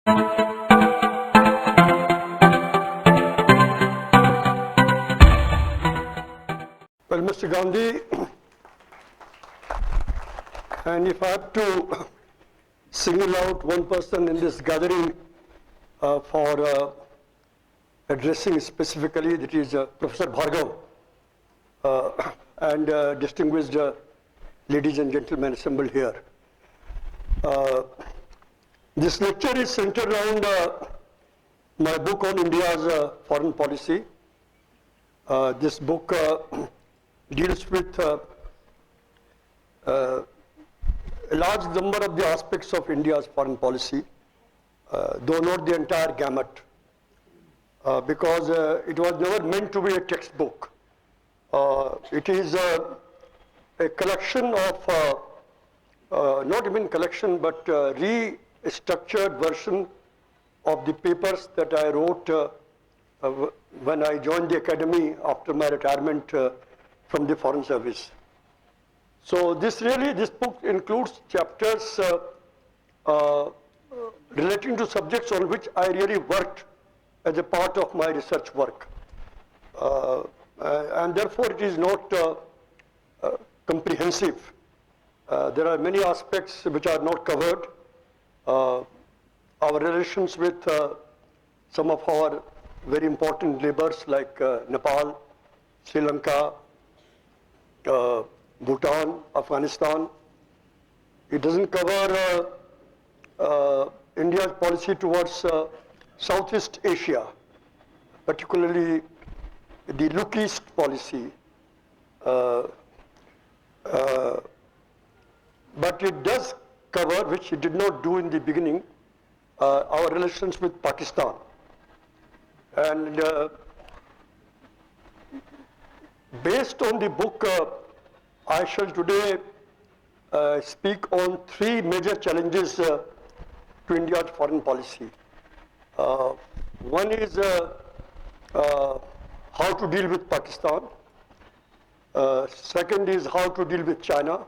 Well, Mr. Gandhi, and if I have to single out one person in this gathering for addressing specifically, that is Professor Bhargav, and distinguished ladies and gentlemen assembled here. This lecture is centered around my book on India's foreign policy. This book deals with a large number of the aspects of India's foreign policy, though not the entire gamut, because it was never meant to be a textbook. It is a collection of, not even collection, but restructured version of the papers that I wrote when I joined the academy after my retirement from the Foreign Service. So this book includes chapters relating to subjects on which I really worked as a part of my research work. And therefore it is not comprehensive. There are many aspects which are not covered. Our relations with some of our very important neighbors like Nepal, Sri Lanka, Bhutan, Afghanistan. It doesn't cover India's policy towards Southeast Asia, particularly the Look East policy. But it does cover, which it did not do in the beginning, our relations with Pakistan. And based on the book, I shall today speak on three major challenges to India's foreign policy. One is how to deal with Pakistan. Second is how to deal with China,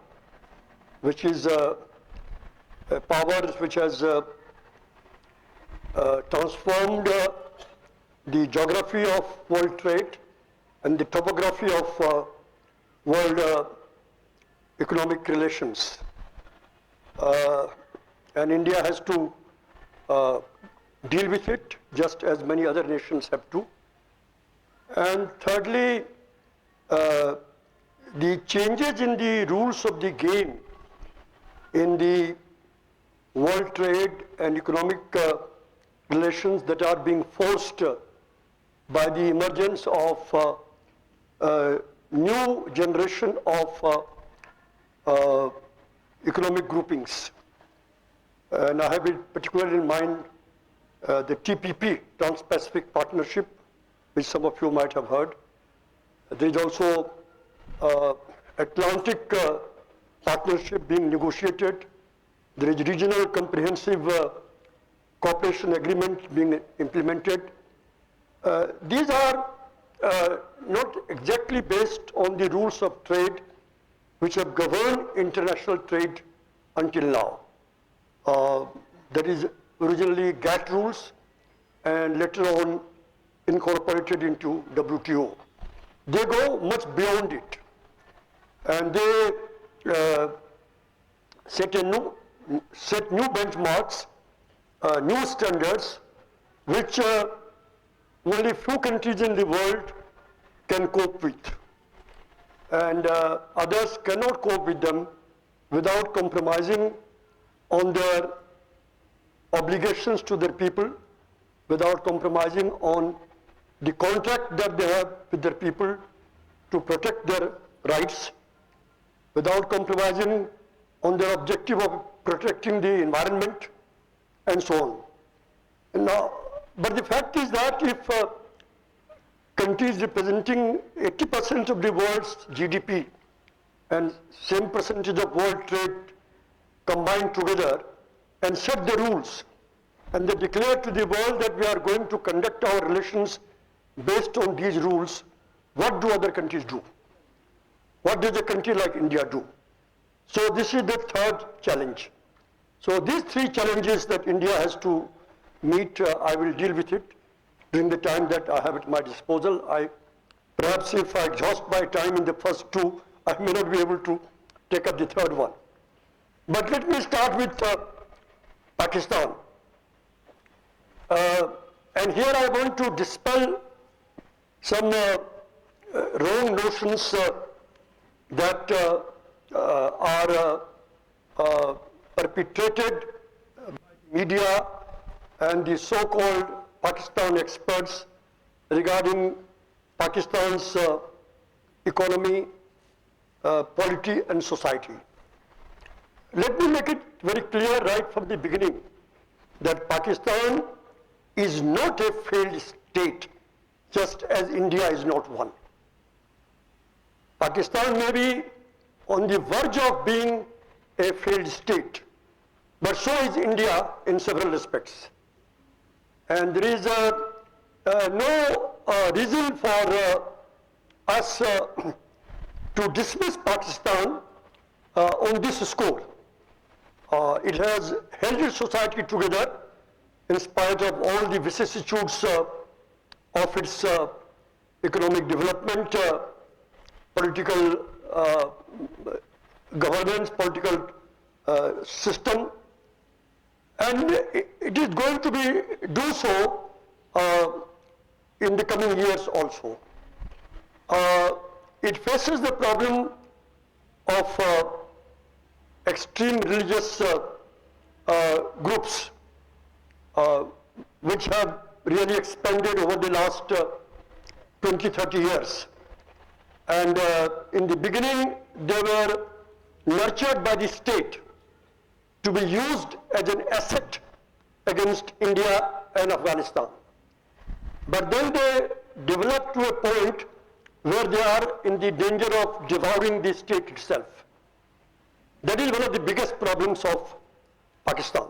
which is a power which has transformed the geography of world trade and the topography of world economic relations. And India has to deal with it just as many other nations have to. And thirdly, the changes in the rules of the game in the world trade and economic relations that are being forced by the emergence of a new generation of economic groupings. And I have it particularly in mind the TPP, Trans-Pacific Partnership, which some of you might have heard. There is also Atlantic Partnership being negotiated. There is regional comprehensive cooperation agreement being implemented. These are not exactly based on the rules of trade which have governed international trade until now. That is originally GATT rules and later on incorporated into WTO. They go much beyond it, and they set new benchmarks, new standards, which only few countries in the world can cope with, and others cannot cope with them without compromising on their obligations to their people, without compromising on the contract that they have with their people to protect their rights, without compromising on their objective of protecting the environment, and so on. Now, but the fact is that if countries representing 80% of the world's GDP and same percentage of world trade combined together and set the rules, and they declare to the world that we are going to conduct our relations based on these rules, what do other countries do? What does a country like India do? So this is the third challenge. So these three challenges that India has to meet, I will deal with it during the time that I have at my disposal. Perhaps if I exhaust my time in the first two, I may not be able to take up the third one. But let me start with Pakistan. And here I want to dispel some wrong notions that are perpetrated by media and the so-called Pakistan experts regarding Pakistan's economy, polity and society. Let me make it very clear right from the beginning that Pakistan is not a failed state, just as India is not one. Pakistan may be on the verge of being a failed state, but so is India in several respects. And there is no reason for us to dismiss Pakistan on this score. It has held its society together in spite of all the vicissitudes of its economic development, political governance, political system, and it is going to do so in the coming years also. It faces the problem of extreme religious groups which have really expanded over the last 20-30 years. And in the beginning, they were nurtured by the state to be used as an asset against India and Afghanistan. But then they developed to a point where they are in the danger of devouring the state itself. That is one of the biggest problems of Pakistan.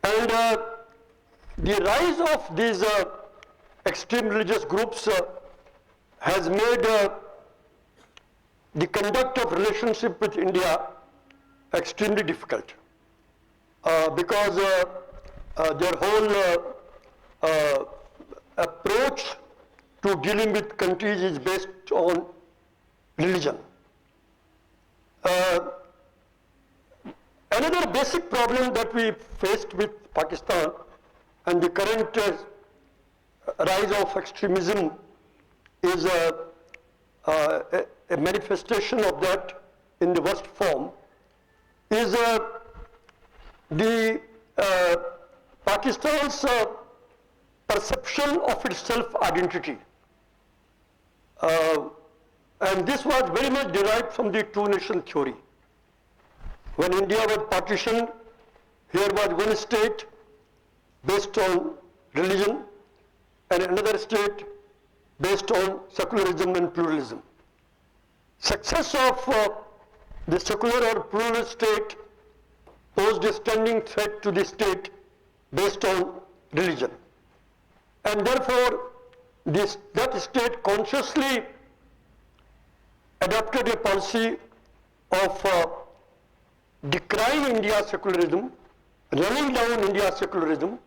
And the rise of these extreme religious groups has made the conduct of relationship with India extremely difficult because their whole approach to dealing with countries is based on religion. Another basic problem that we faced with Pakistan and the current rise of extremism is a manifestation of that in the worst form, is the Pakistan's perception of its self-identity. And this was very much derived from the two-nation theory. When India was partitioned, here was one state based on religion and another state based on secularism and pluralism. Success of the secular or plural state posed a standing threat to the state based on religion. And therefore, that state consciously adopted a policy of decrying India's secularism, running down India's secularism,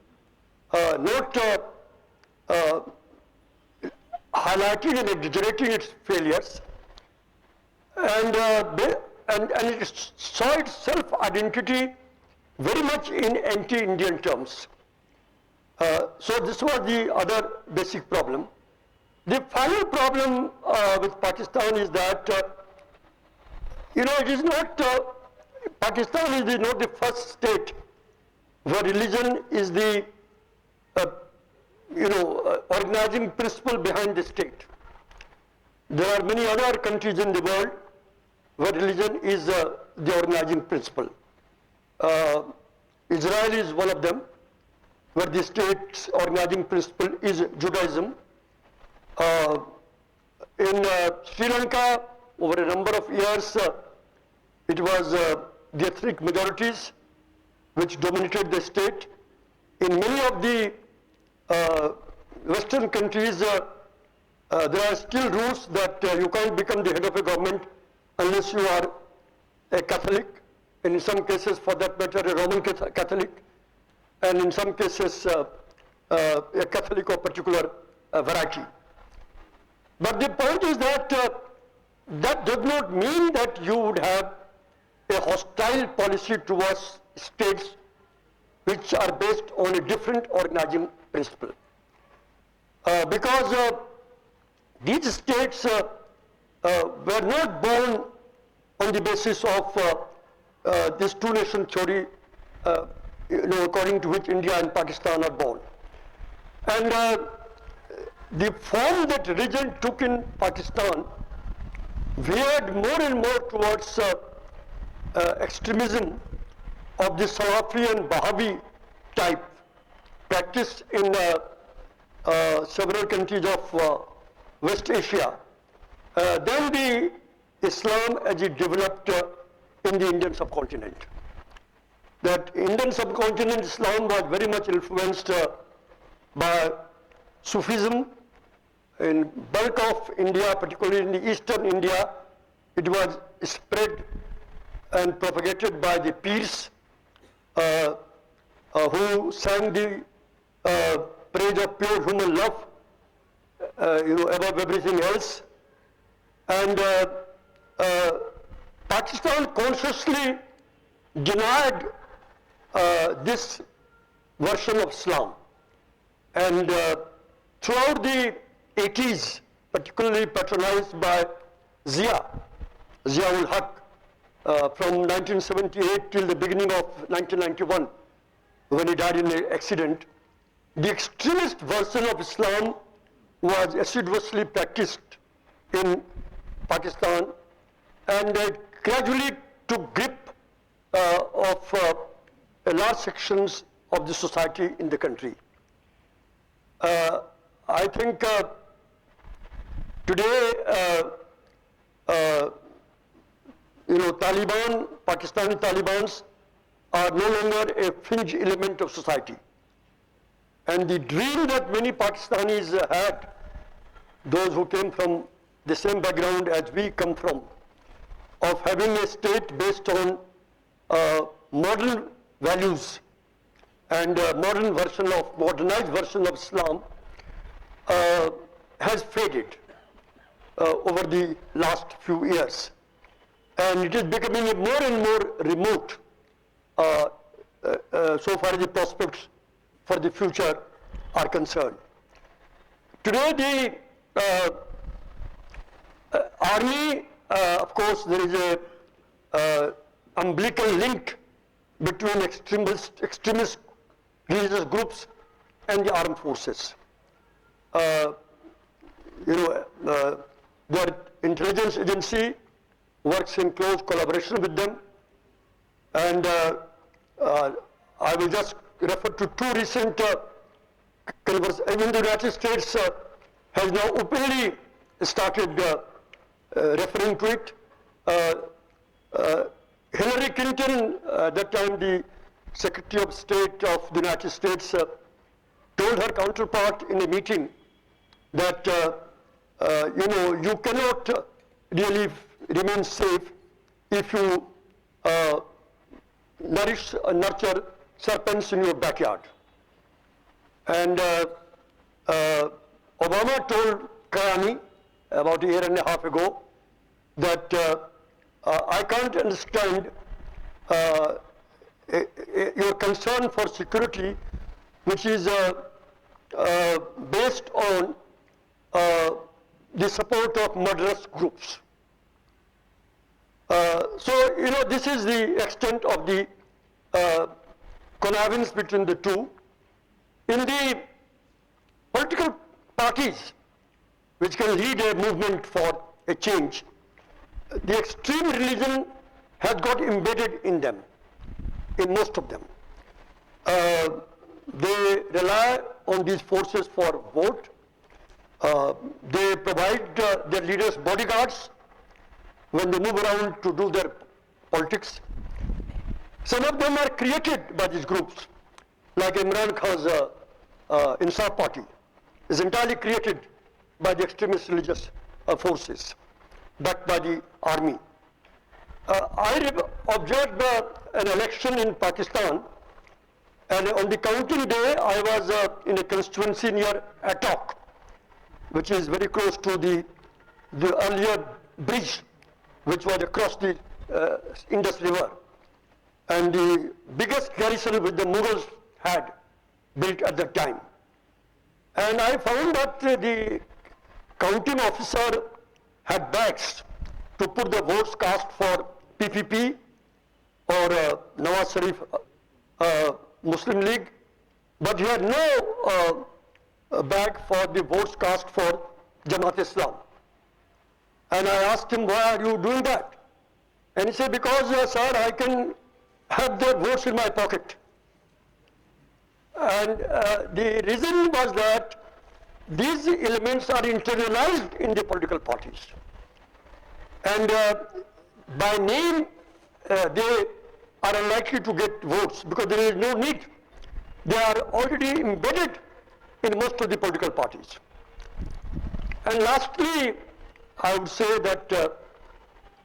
not highlighting and exaggerating its failures, and it saw its self-identity very much in anti-Indian terms. So this was the other basic problem. The final problem with Pakistan is that, it is not, Pakistan is not the first state where religion is the, organizing principle behind the state. There are many other countries in the world where religion is the organizing principle. Israel is one of them, where the state's organizing principle is Judaism. In Sri Lanka, over a number of years, it was the ethnic majorities which dominated the state. In many of the Western countries, there are still rules that you can't become the head of a government unless you are a Catholic, and in some cases, for that matter, a Roman Catholic. and in some cases a Catholic of particular variety. But the point is that that does not mean that you would have a hostile policy towards states which are based on a different organizing principle. Because these states were not born on the basis of this two-nation theory, according to which India and Pakistan are born. And the form that religion took in Pakistan veered more and more towards extremism of the Salafi and Baha'i type practiced in several countries of West Asia. Then the Islam as it developed in the Indian subcontinent. That Indian subcontinent Islam was very much influenced by Sufism. In bulk of India, particularly in the eastern India, it was spread and propagated by the Peers who sang the praise of pure human love, above everything else. And Pakistan consciously denied this version of Islam. And throughout the 80s, particularly patronized by Zia-ul Haq, from 1978 till the beginning of 1991, when he died in an accident, the extremist version of Islam was assiduously practiced in Pakistan, and gradually took grip of large sections of the society in the country. I think today, Taliban, Pakistani Talibans are no longer a fringe element of society. And the dream that many Pakistanis had, those who came from the same background as we come from, of having a state based on modern values and modernized version of Islam, has faded over the last few years. And it is becoming more and more remote so far as the prospects for the future are concerned. Today the army, of course, there is a umbilical link between extremist religious groups and the armed forces. Their intelligence agency works in close collaboration with them, and I will just refer to two recent conversations. Even the United States has now openly started referring to it. Hillary Clinton, at that time the Secretary of State of the United States, told her counterpart in a meeting that you cannot really remain safe if you nurture serpents in your backyard. And Obama told Kayani about a year and a half ago that I can't understand your concern for security, which is based on the support of murderous groups. So, this is the extent of the connivance between the two. In the political parties which can lead a movement for a change, the extreme religion has got embedded in them, in most of them. They rely on these forces for vote. They provide their leaders bodyguards when they move around to do their politics. Some of them are created by these groups, like Imran Khan's Insaf party is entirely created by the extremist religious forces, backed by the army. I observed an election in Pakistan And on the counting day, I was in a constituency near Attock, which is very close to the earlier bridge, which was across the Indus River, and the biggest garrison which the Mughals had built at that time. And I found that the counting officer had bags to put the votes cast for PPP or Nawaz Sharif Muslim League, but he had no bag for the votes cast for Jamaat Islam. And I asked him, why are you doing that? And he said, because sir, I can have their votes in my pocket. And the reason was that these elements are internalized in the political parties. And by name, they are unlikely to get votes because there is no need. They are already embedded in most of the political parties. And lastly, I would say that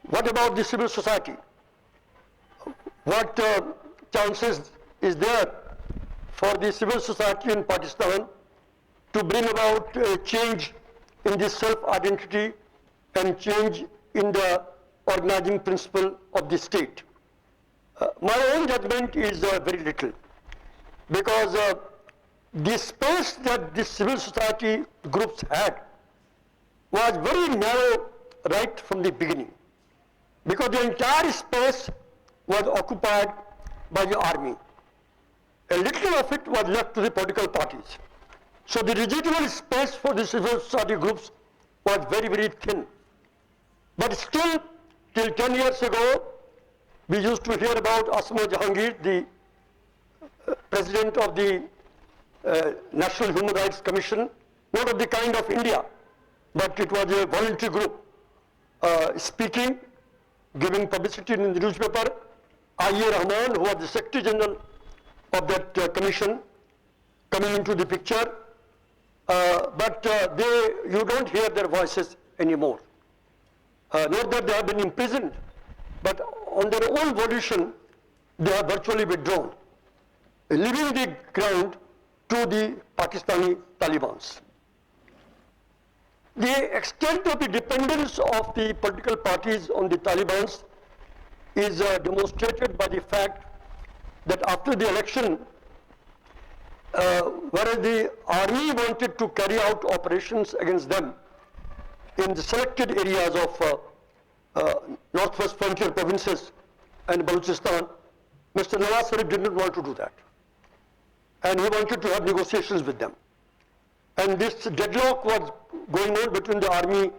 what about the civil society? What chances is there for the civil society in Pakistan to bring about a change in the self-identity and change in the organizing principle of the state? My own judgment is very little, because the space that the civil society groups had was very narrow right from the beginning, because the entire space was occupied by the army. A little of it was left to the political parties. So the residual space for the civil society groups was very, very thin. But still, till 10 years ago, we used to hear about Asma Jahangir, the president of the National Human Rights Commission, not of the kind of India, but it was a voluntary group, speaking, giving publicity in the newspaper. I.A. Rahman, who was the Secretary General of that commission, coming into the picture, but you don't hear their voices anymore. Not that they have been imprisoned, but on their own volition, they are virtually withdrawn, leaving the ground to the Pakistani Talibans. The extent of the dependence of the political parties on the Talibans is demonstrated by the fact that after the election, whereas the army wanted to carry out operations against them in the selected areas of northwest frontier provinces and Balochistan, Mr. Nawaz Sharif did not want to do that. And he wanted to have negotiations with them. And this deadlock was going on between the army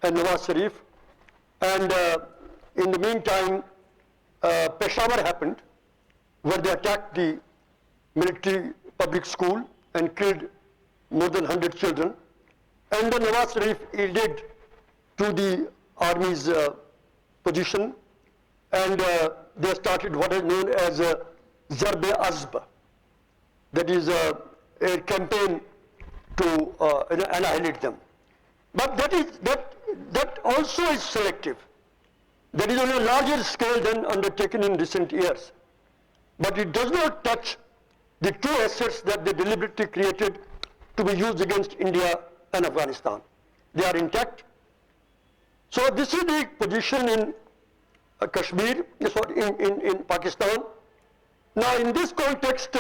and Nawaz Sharif. And in the meantime, Peshawar happened, where they attacked the military public school and killed more than 100 children. And then Nawaz Sharif yielded to the army's position, and they started what is known as Zarb-e-Azb, that is a campaign to annihilate them. But that also is selective. That is on a larger scale than undertaken in recent years. But it does not touch the two assets that they deliberately created to be used against India and Afghanistan. They are intact. So this is the position in Kashmir, in Pakistan. Now in this context,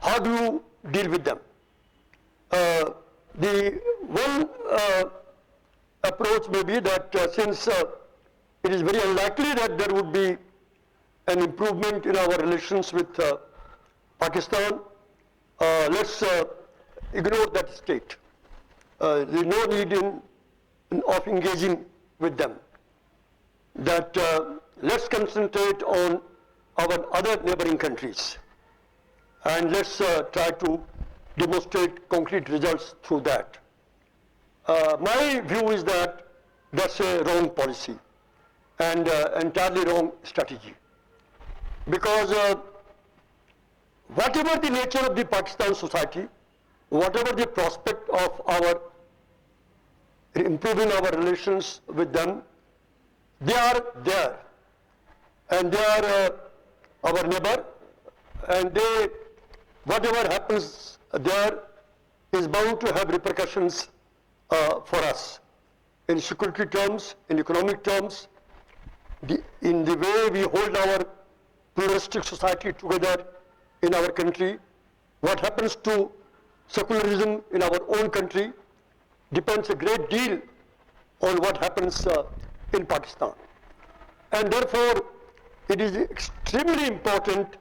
how do you deal with them? The one approach may be that since it is very unlikely that there would be an improvement in our relations with Pakistan, let's ignore that state. There is no need of engaging with them. That let's concentrate on our other neighboring countries, and let's try to demonstrate concrete results through that. My view is that that's a wrong policy and entirely wrong strategy, because whatever the nature of the Pakistan society, whatever the prospect of our improving our relations with them, they are there, and they are our neighbor, and whatever happens there is bound to have repercussions for us in security terms, in economic terms, in the way we hold our pluralistic society together in our country. What happens to secularism in our own country depends a great deal on what happens in Pakistan. And therefore, it is extremely important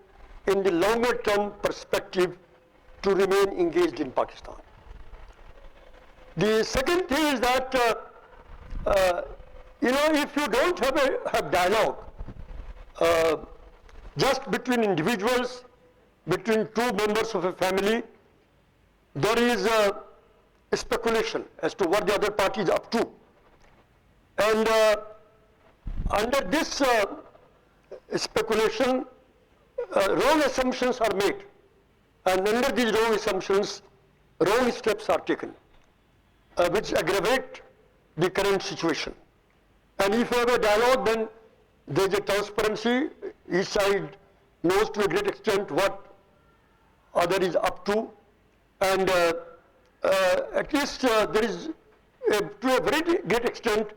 in the longer term perspective to remain engaged in Pakistan. The second thing is that, if you don't have dialogue just between individuals, between two members of a family, there is a speculation as to what the other party is up to. And under this speculation, wrong assumptions are made. And under these wrong assumptions, wrong steps are taken, which aggravate the current situation. And if you have a dialogue, then there is a transparency. Each side knows to a great extent what other is up to. And at least there is, to a very great extent,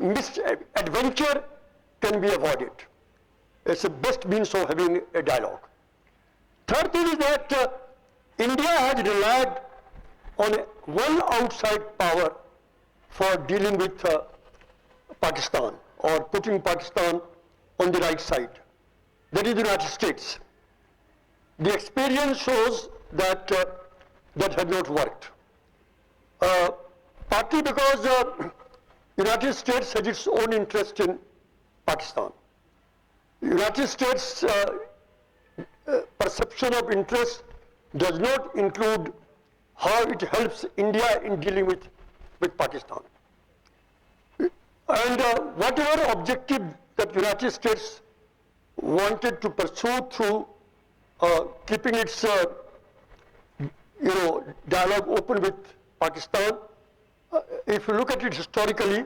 misadventure can be avoided. It's the best means of having a dialogue. Third thing is that India has relied on one outside power for dealing with Pakistan or putting Pakistan on the right side. That is the United States. The experience shows that that has not worked. Partly because United States has its own interest in Pakistan. United States perception of interest does not include how it helps India in dealing with Pakistan. And whatever objective that United States wanted to pursue through keeping its dialogue open with Pakistan, if you look at it historically,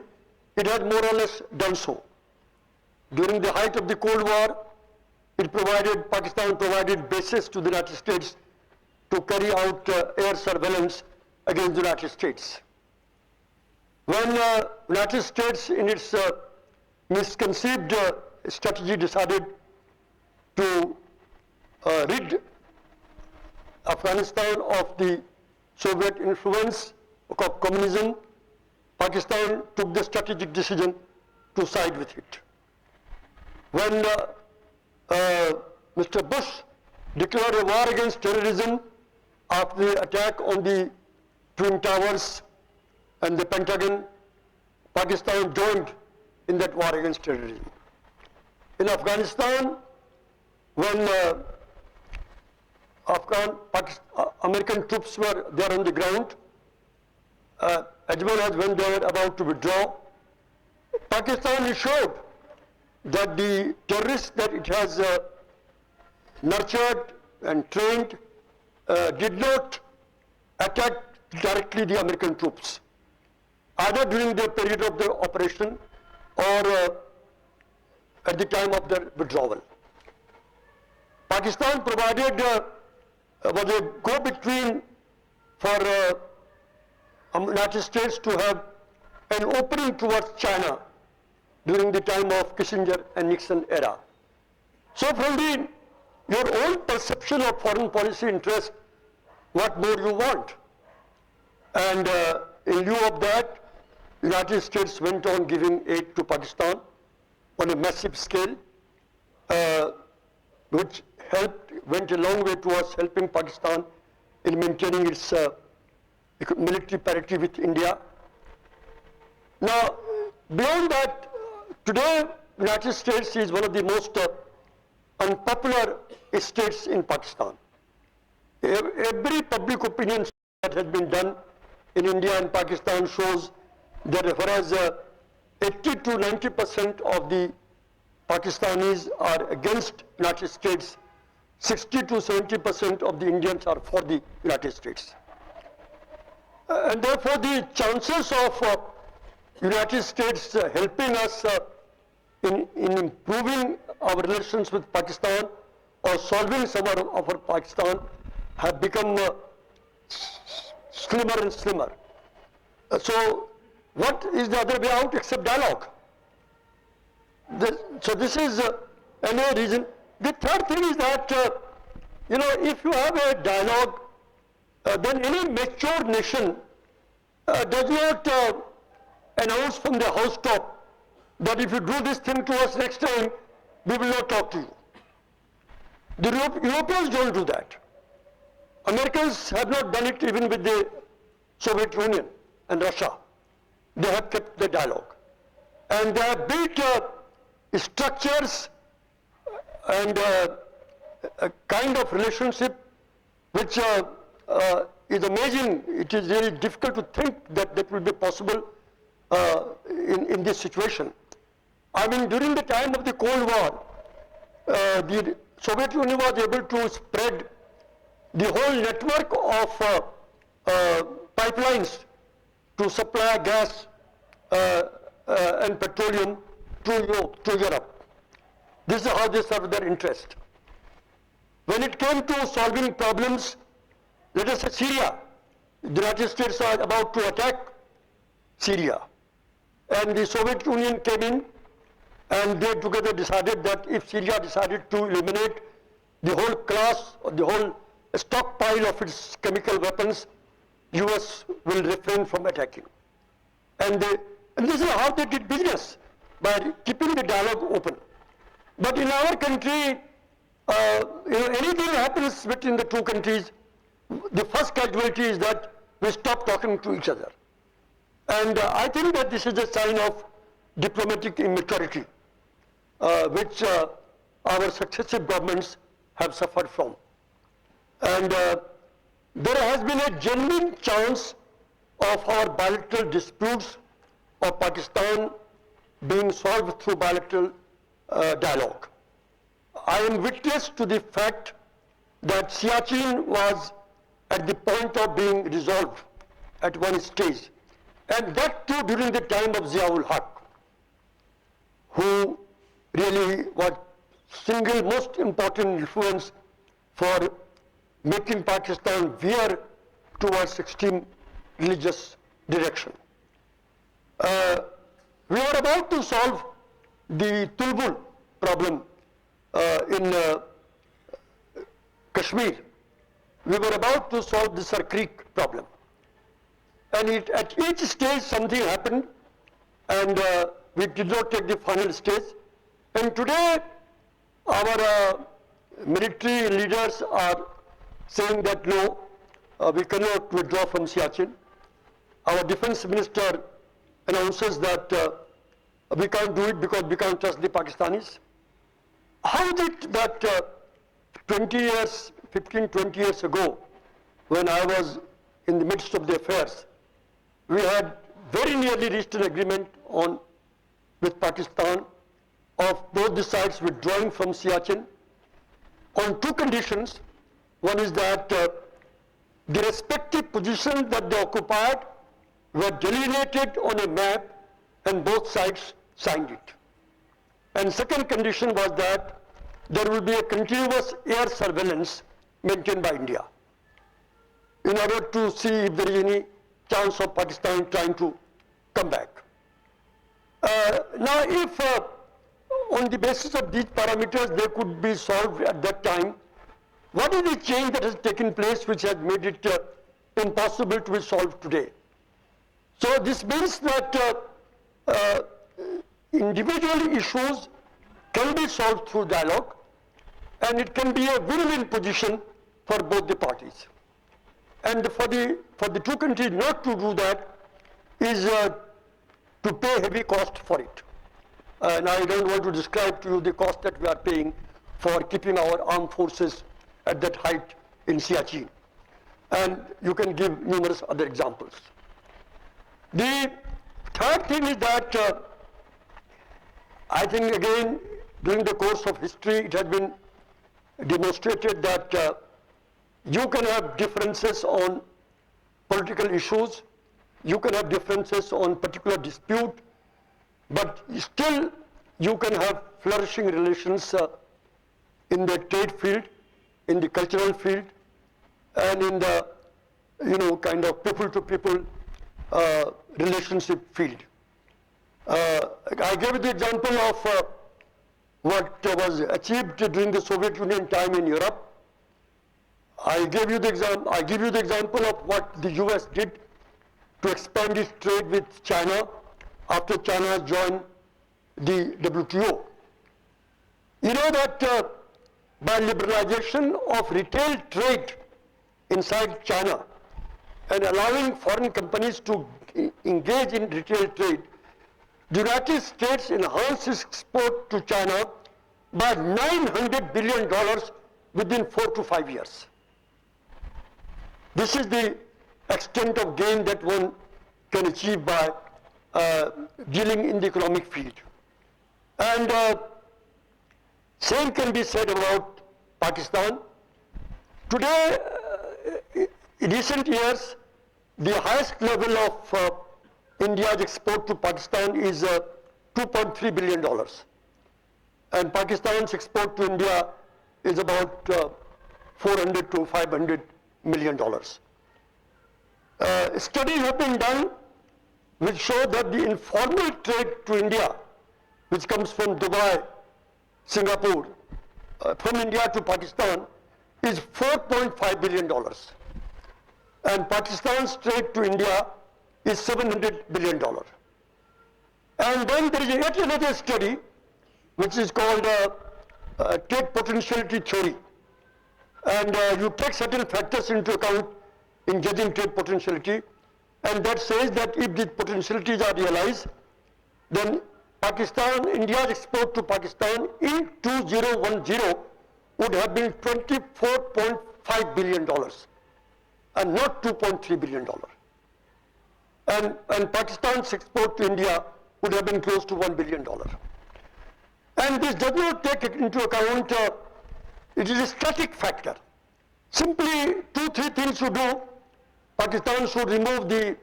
it has more or less done so. During the height of the Cold War, Pakistan provided bases to the United States to carry out air surveillance against the United States. When United States in its misconceived strategy decided to rid Afghanistan of the Soviet influence of communism, Pakistan took the strategic decision to side with it. When Mr. Bush declared a war against terrorism after the attack on the Twin Towers and the Pentagon, Pakistan joined in that war against terrorism. In Afghanistan, when American troops were there on the ground, as well as when they were about to withdraw, Pakistan ensured that the terrorists that it has nurtured and trained did not attack directly the American troops, either during the period of the operation or at the time of their withdrawal. Pakistan provided was a go-between for United States to have an opening towards China during the time of Kissinger and Nixon era. So from your own perception of foreign policy interest, what more you want? And in lieu of that, United States went on giving aid to Pakistan on a massive scale, which went a long way towards helping Pakistan in maintaining its military parity with India. Now, beyond that, today United States is one of the most unpopular states in Pakistan. Every public opinion that has been done in India and Pakistan shows that whereas 80 to 90% of the Pakistanis are against United States, 60 to 70% of the Indians are for the United States. And therefore the chances of United States helping us in improving our relations with Pakistan or solving some of our Pakistan have become slimmer and slimmer. So what is the other way out except dialogue? So this is another reason. The third thing is that, if you have a dialogue, then any mature nation does not announce from the housetop that if you do this thing to us next time, we will not talk to you. The Europeans don't do that. Americans have not done it even with the Soviet Union and Russia. They have kept the dialogue. And they have built structures and a kind of relationship which is amazing. It is really difficult to think that that will be possible in this situation. I mean, during the time of the Cold War, the Soviet Union was able to spread the whole network of pipelines to supply gas and petroleum to Europe. This is how they served their interest. When it came to solving problems, let us say Syria, the United States are about to attack Syria. And the Soviet Union came in and they together decided that if Syria decided to eliminate the whole class, or the whole stockpile of its chemical weapons, US will refrain from attacking. And this is how they did business, by keeping the dialogue open. But in our country, anything happens between the two countries, the first casualty is that we stop talking to each other. And I think that this is a sign of diplomatic immaturity, which our successive governments have suffered from. And there has been a genuine chance of our bilateral disputes of Pakistan being solved through bilateral dialogue. I am witness to the fact that Siachen was at the point of being resolved at one stage, and that too during the time of Ziaul Haq, who really was single most important influence for making Pakistan veer towards extreme religious direction. We were about to solve the Tulbul problem in Kashmir. We were about to solve the Sar Creek problem. And at each stage something happened, and we did not take the final stage. And today our military leaders are saying that no, we cannot withdraw from Siachen. Our defense minister announces that we can't do it because we can't trust the Pakistanis. How is it that 15, 20 years ago, when I was in the midst of the affairs, we had very nearly reached an agreement with Pakistan of both the sides withdrawing from Siachen on two conditions. One is that the respective positions that they occupied were delineated on a map and both sides signed it. And second condition was that there will be a continuous air surveillance maintained by India in order to see if there is any chance of Pakistan trying to come back. Now if on the basis of these parameters they could be solved at that time, what is the change that has taken place which has made it impossible to be solved today? So this means that individual issues can be solved through dialogue, and it can be a win-win position for both the parties. And for the two countries not to do that is to pay heavy cost for it. And I don't want to describe to you the cost that we are paying for keeping our armed forces at that height in Siachen. And you can give numerous other examples. The third thing is that I think again during the course of history it has been demonstrated that you can have differences on political issues, you can have differences on particular dispute, but still you can have flourishing relations in the trade field, in the cultural field, and in the, kind of people-to-people relationship field. I gave you the example of what was achieved during the Soviet Union time in Europe. I give you the example of what the US did to expand its trade with China after China joined the WTO. You know that by liberalization of retail trade inside China and allowing foreign companies to engage in retail trade, the United States enhanced its export to China by $900 billion within 4 to 5 years. This is the extent of gain that one can achieve by dealing in the economic field. And same can be said about Pakistan. Today, in recent years, the highest level of India's export to Pakistan is $2.3 billion. And Pakistan's export to India is about $400 to $500 million. Studies have been done which show that the informal trade to India, which comes from Dubai, Singapore, from India to Pakistan, is $4.5 billion. And Pakistan's trade to India is $700 billion. And then there is yet another study which is called trade potentiality theory. And you take certain factors into account in judging trade potentiality, and that says that if these potentialities are realized, then India's export to Pakistan in 2010 would have been $24.5 billion and not $2.3 billion. And Pakistan's export to India would have been close to $1 billion. And this does not take into account, it is a static factor. Simply 2-3 things to do. Pakistan should remove the,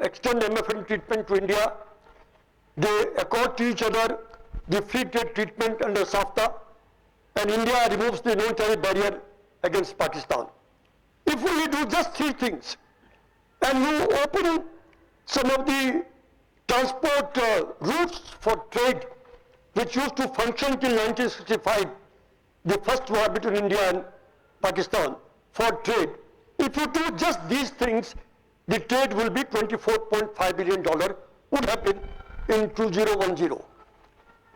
extend MFN treatment to India. They accord to each other the free trade treatment under SAFTA, and India removes the non-tariff barrier against Pakistan. If we do just 3 things, and you open some of the transport routes for trade which used to function till 1965, the first war between India and Pakistan for trade, if you do just these things, the trade will be $24.5 billion would happen in 2010.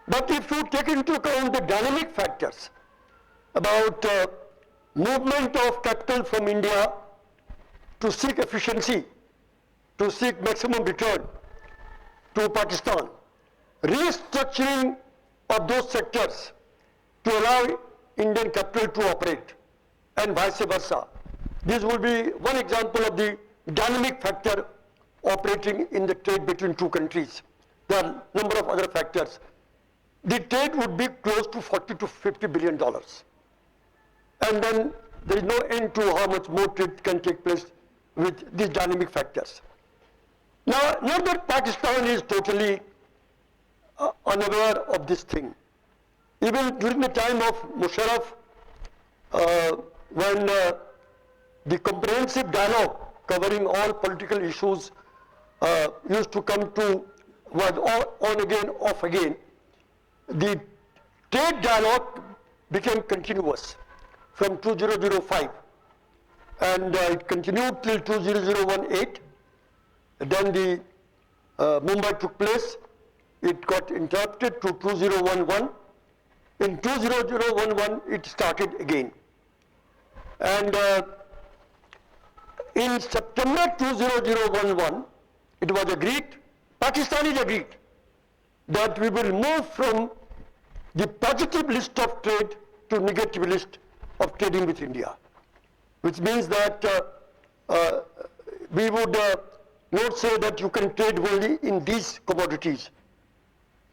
But if you take into account the dynamic factors about movement of capital from India to seek efficiency, to seek maximum return to Pakistan, restructuring of those sectors to allow Indian capital to operate, and vice versa. This will be one example of the dynamic factor operating in the trade between 2 countries. There are a number of other factors. The trade would be close to $40 to $50 billion. And then there is no end to how much more trade can take place with these dynamic factors. Now, not that Pakistan is totally unaware of this thing. Even during the time of Musharraf, when the comprehensive dialogue covering all political issues used to come to, was on again, off again, the trade dialogue became continuous from 2005, and it continued till 2018. Then the Mumbai took place. It got interrupted to 2011. In 2011, it started again. And in September 2011, it was agreed, Pakistanis agreed, that we will move from the positive list of trade to negative list of trading with India, which means that we would not say that you can trade only in these commodities.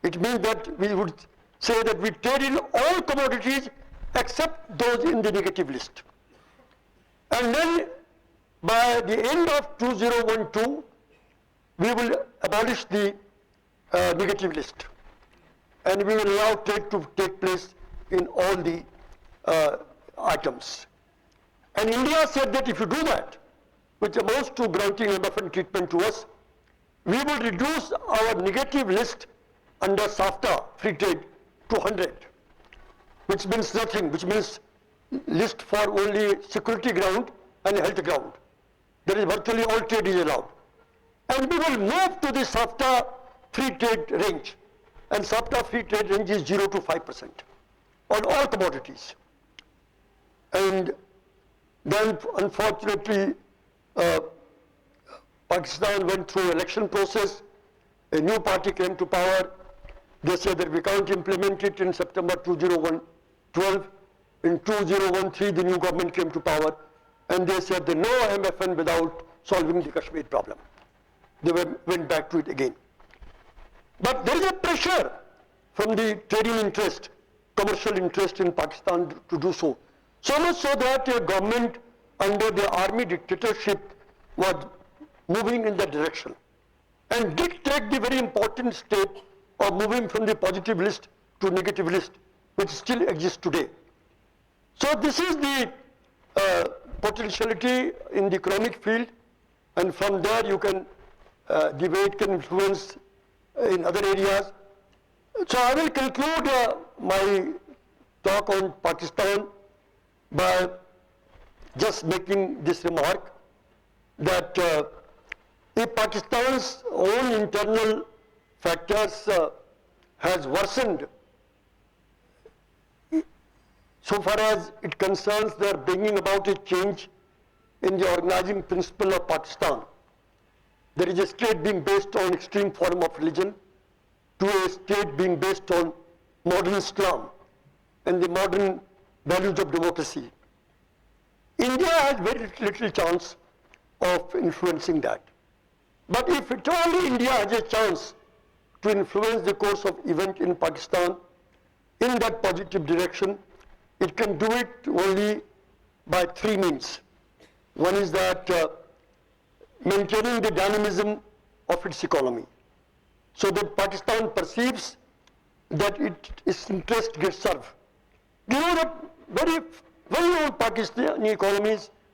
It means that we would say that we trade in all commodities except those in the negative list. And then by the end of 2012, we will abolish the negative list. and we will allow trade to take place in all the items. And India said that if you do that, which amounts to granting MFN treatment to us, we will reduce our negative list under SAFTA, free trade, to 100, which means nothing, which means list for only security ground and health ground. There is virtually all trade is allowed. And we will move to the SAFTA free trade range. And SAFTA free trade range is 0 to 5% on all commodities. And then unfortunately, Pakistan went through election process. A new party came to power. They said that we can't implement it in September 2012. In 2013, the new government came to power, and they said that no MFN without solving the Kashmir problem. They went back to it again. But there is a pressure from the trading interest, commercial interest in Pakistan to do so. So much so that a government under the army dictatorship was moving in that direction and did take the very important step of moving from the positive list to negative list, which still exists today. So this is the potentiality in the economic field, and from there you can, the way it can influence in other areas. So I will conclude my talk on Pakistan by just making this remark that if Pakistan's own internal factors has worsened so far as it concerns their bringing about a change in the organizing principle of Pakistan. There is a state being based on extreme form of religion to a state being based on modern Islam and the modern values of democracy. India has very little chance of influencing that. But if at all India has a chance to influence the course of event in Pakistan in that positive direction, it can do it only by three means. One is that maintaining the dynamism of its economy, so that Pakistan perceives that its interest gets served. You know that very old Pakistani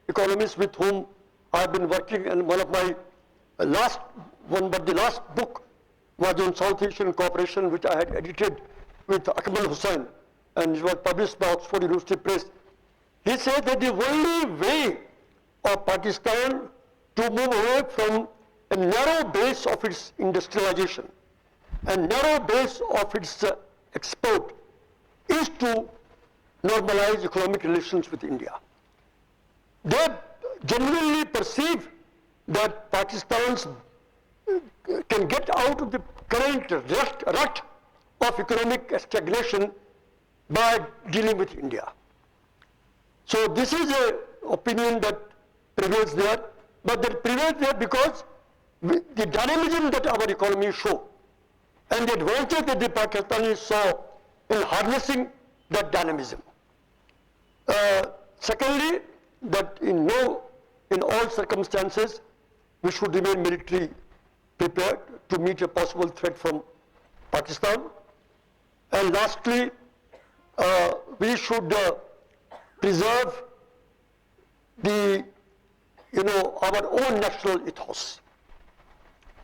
economists with whom I've been working, and one of my the last book was on South Asian cooperation, which I had edited with Akmal Hussain, and it was published by Oxford University Press. He said that the only way of Pakistan to move away from a narrow base of its industrialization and narrow base of its export is to normalize economic relations with India. They genuinely perceive that Pakistan can get out of the current rut of economic stagnation by dealing with India. So this is an opinion that prevails there, but that prevails there because the dynamism that our economy show and the advantage that the Pakistanis saw in harnessing that dynamism. Secondly, that in all circumstances, we should remain militarily prepared to meet a possible threat from Pakistan. And lastly, we should preserve our own national ethos,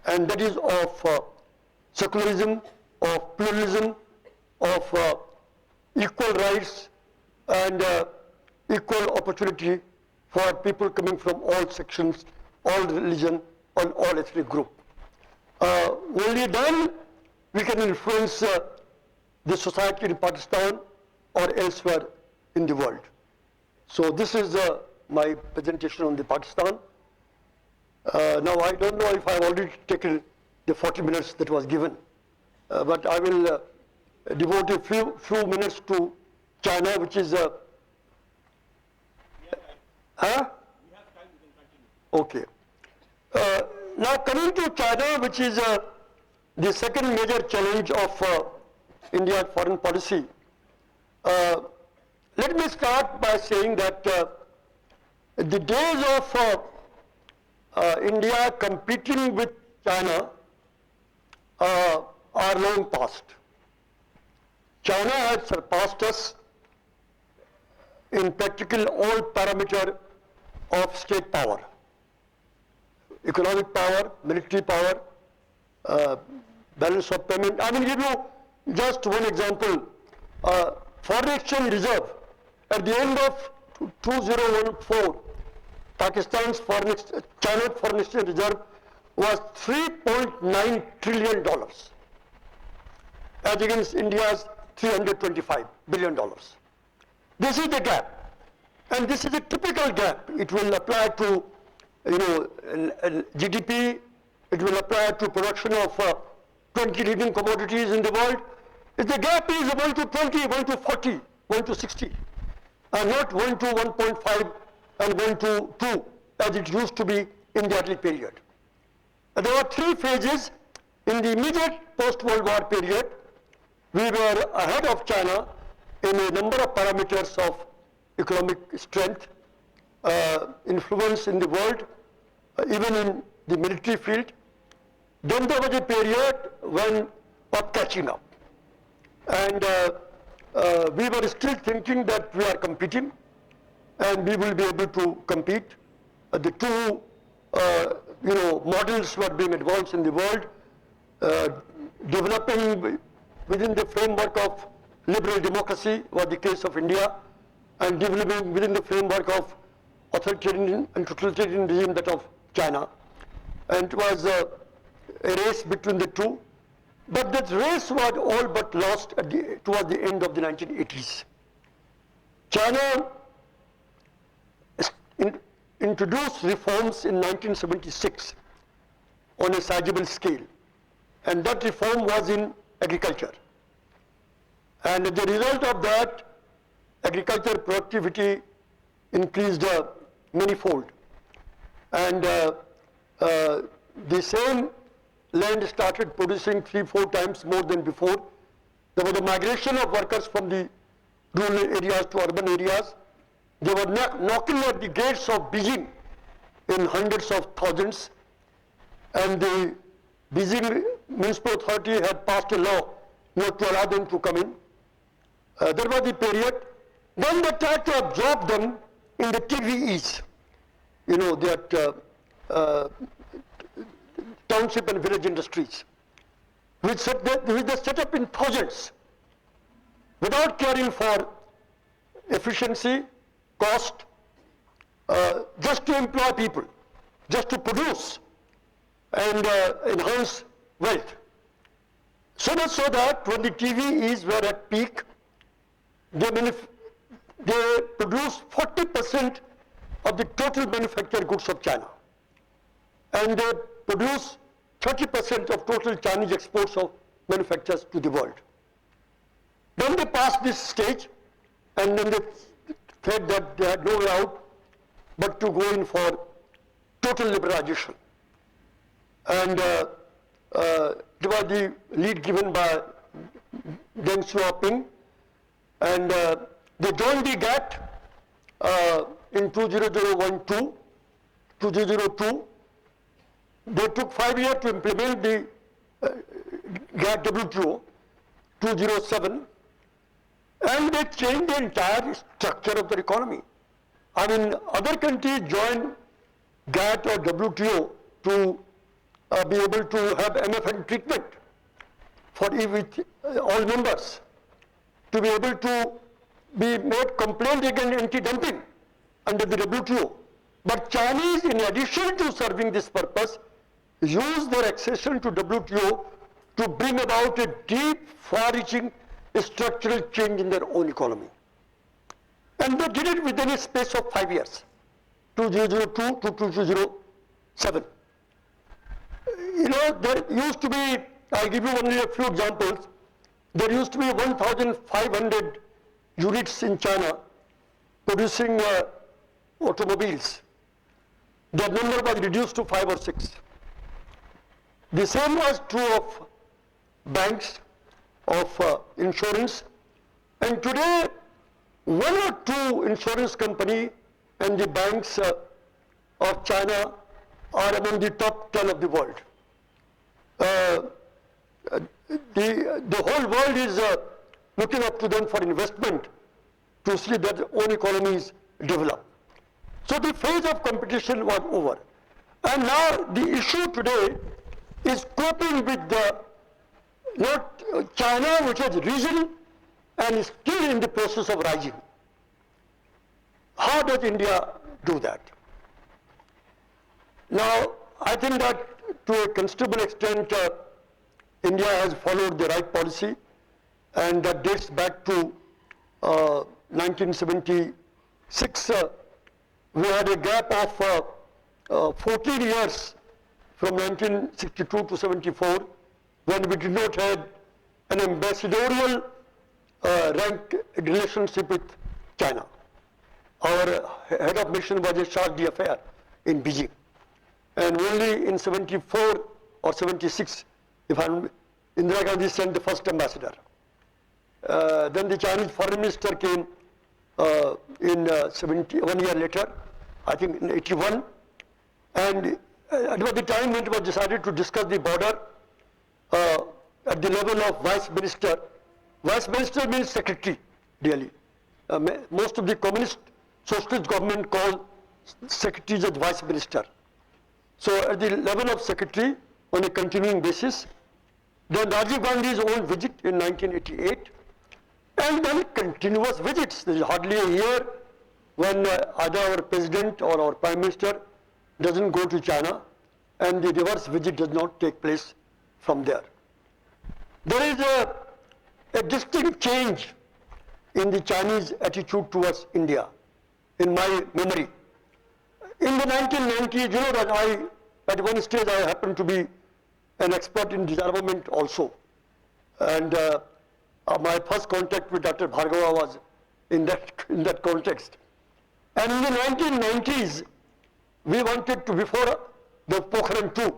and that is of secularism, of pluralism, of equal rights and equal opportunity for people coming from all sections, all religion, and all ethnic group. Only then we can influence the society in Pakistan or elsewhere in the world. So this is my presentation on the Pakistan. Now I don't know if I've already taken the 40 minutes that was given, but I will devote a few minutes to China, which is Okay. Now coming to China, which is the second major challenge of India's foreign policy. Let me start by saying that the days of India competing with China are long past. China has surpassed us in practically all parameters of state power, economic power, military power, balance of payment. I will give you just one example. Foreign exchange reserve at the end of 2014, China's foreign exchange reserve was $3.9 trillion as against India's $325 billion. This is the gap, and this is a typical gap. It will apply to, GDP. It will apply to production of 20 leading commodities in the world. If the gap is 1 to 20, 1 to 40, 1 to 60, and not 1 to 1.5 and 1 to 2, as it used to be in the early period. There were three phases. In the immediate post-World War period, we were ahead of China in a number of parameters of economic strength, influence in the world, even in the military field. Then there was a period of catching up. And we were still thinking that we are competing and we will be able to compete. The two models were being advanced in the world, developing within the framework of liberal democracy was the case of India, and developing within the framework of authoritarian and totalitarian regime that of China. And it was a race between the two. But that race was all but lost towards the end of the 1980s. China introduced reforms in 1976 on a sizable scale, and that reform was in agriculture. And as a result of that, agriculture productivity increased manifold. And the same land started producing 3-4 times more than before. There was a migration of workers from the rural areas to urban areas. They were knocking at the gates of Beijing in hundreds of thousands, and the Beijing municipal authority had passed a law not to allow them to come in. There was the period. Then they tried to absorb them in the TVEs, that township and village industries, which they set up in thousands without caring for efficiency, cost, just to employ people, just to produce and enhance wealth. So much so that when the TVEs were at peak, they produced 40% of the total manufactured goods of China, and they produce 30% of total Chinese exports of manufactures to the world. Then they passed this stage, and then they said that they had no way out but to go in for total liberalization. And it was the lead given by Deng Xiaoping, and they joined the GATT in 2012, 2002. They took 5 years to implement the GATT WTO 207, and they changed the entire structure of their economy. I mean, other countries joined GATT or WTO to be able to have MFN treatment for all members, to be able to be made complaint against anti-dumping under the WTO. But Chinese, in addition to serving this purpose, use their accession to WTO to bring about a deep, far-reaching structural change in their own economy. And they did it within a space of 5 years, 2002 to 2007. There used to be, I'll give you only a few examples, there used to be 1,500 units in China producing automobiles. That number was reduced to 5 or 6. The same was true of banks, of insurance, and today 1 or 2 insurance companies and the banks of China are among the top 10 of the world. The whole world is looking up to them for investment to see that their own economies develop. So the phase of competition was over. And now the issue today is coping with the, not China, which has risen and is still in the process of rising. How does India do that? Now, I think that to a considerable extent, India has followed the right policy, and that dates back to 1976. We had a gap of 14 years from 1962 to 74, when we did not have an ambassadorial rank relationship with China. Our head of mission was a charge d'affaires in Beijing. And only in 74 or 76, Indira Gandhi sent the first ambassador. Then the Chinese foreign minister came in 1 year later, I think in 81. And at the time when it was decided to discuss the border at the level of vice minister. Vice minister means secretary, really. Most of the communist socialist government call secretaries as vice minister. So at the level of secretary on a continuing basis, then Rajiv Gandhi's own visit in 1988, and then continuous visits. There is hardly a year when either our president or our prime minister doesn't go to China, and the reverse visit does not take place from there. There is a distinct change in the Chinese attitude towards India, in my memory. In the 1990s, you know that at one stage I happened to be an expert in disarmament also. And my first contact with Dr. Bhargava was in that context. And in the 1990s, we wanted to, before the Pokhran II,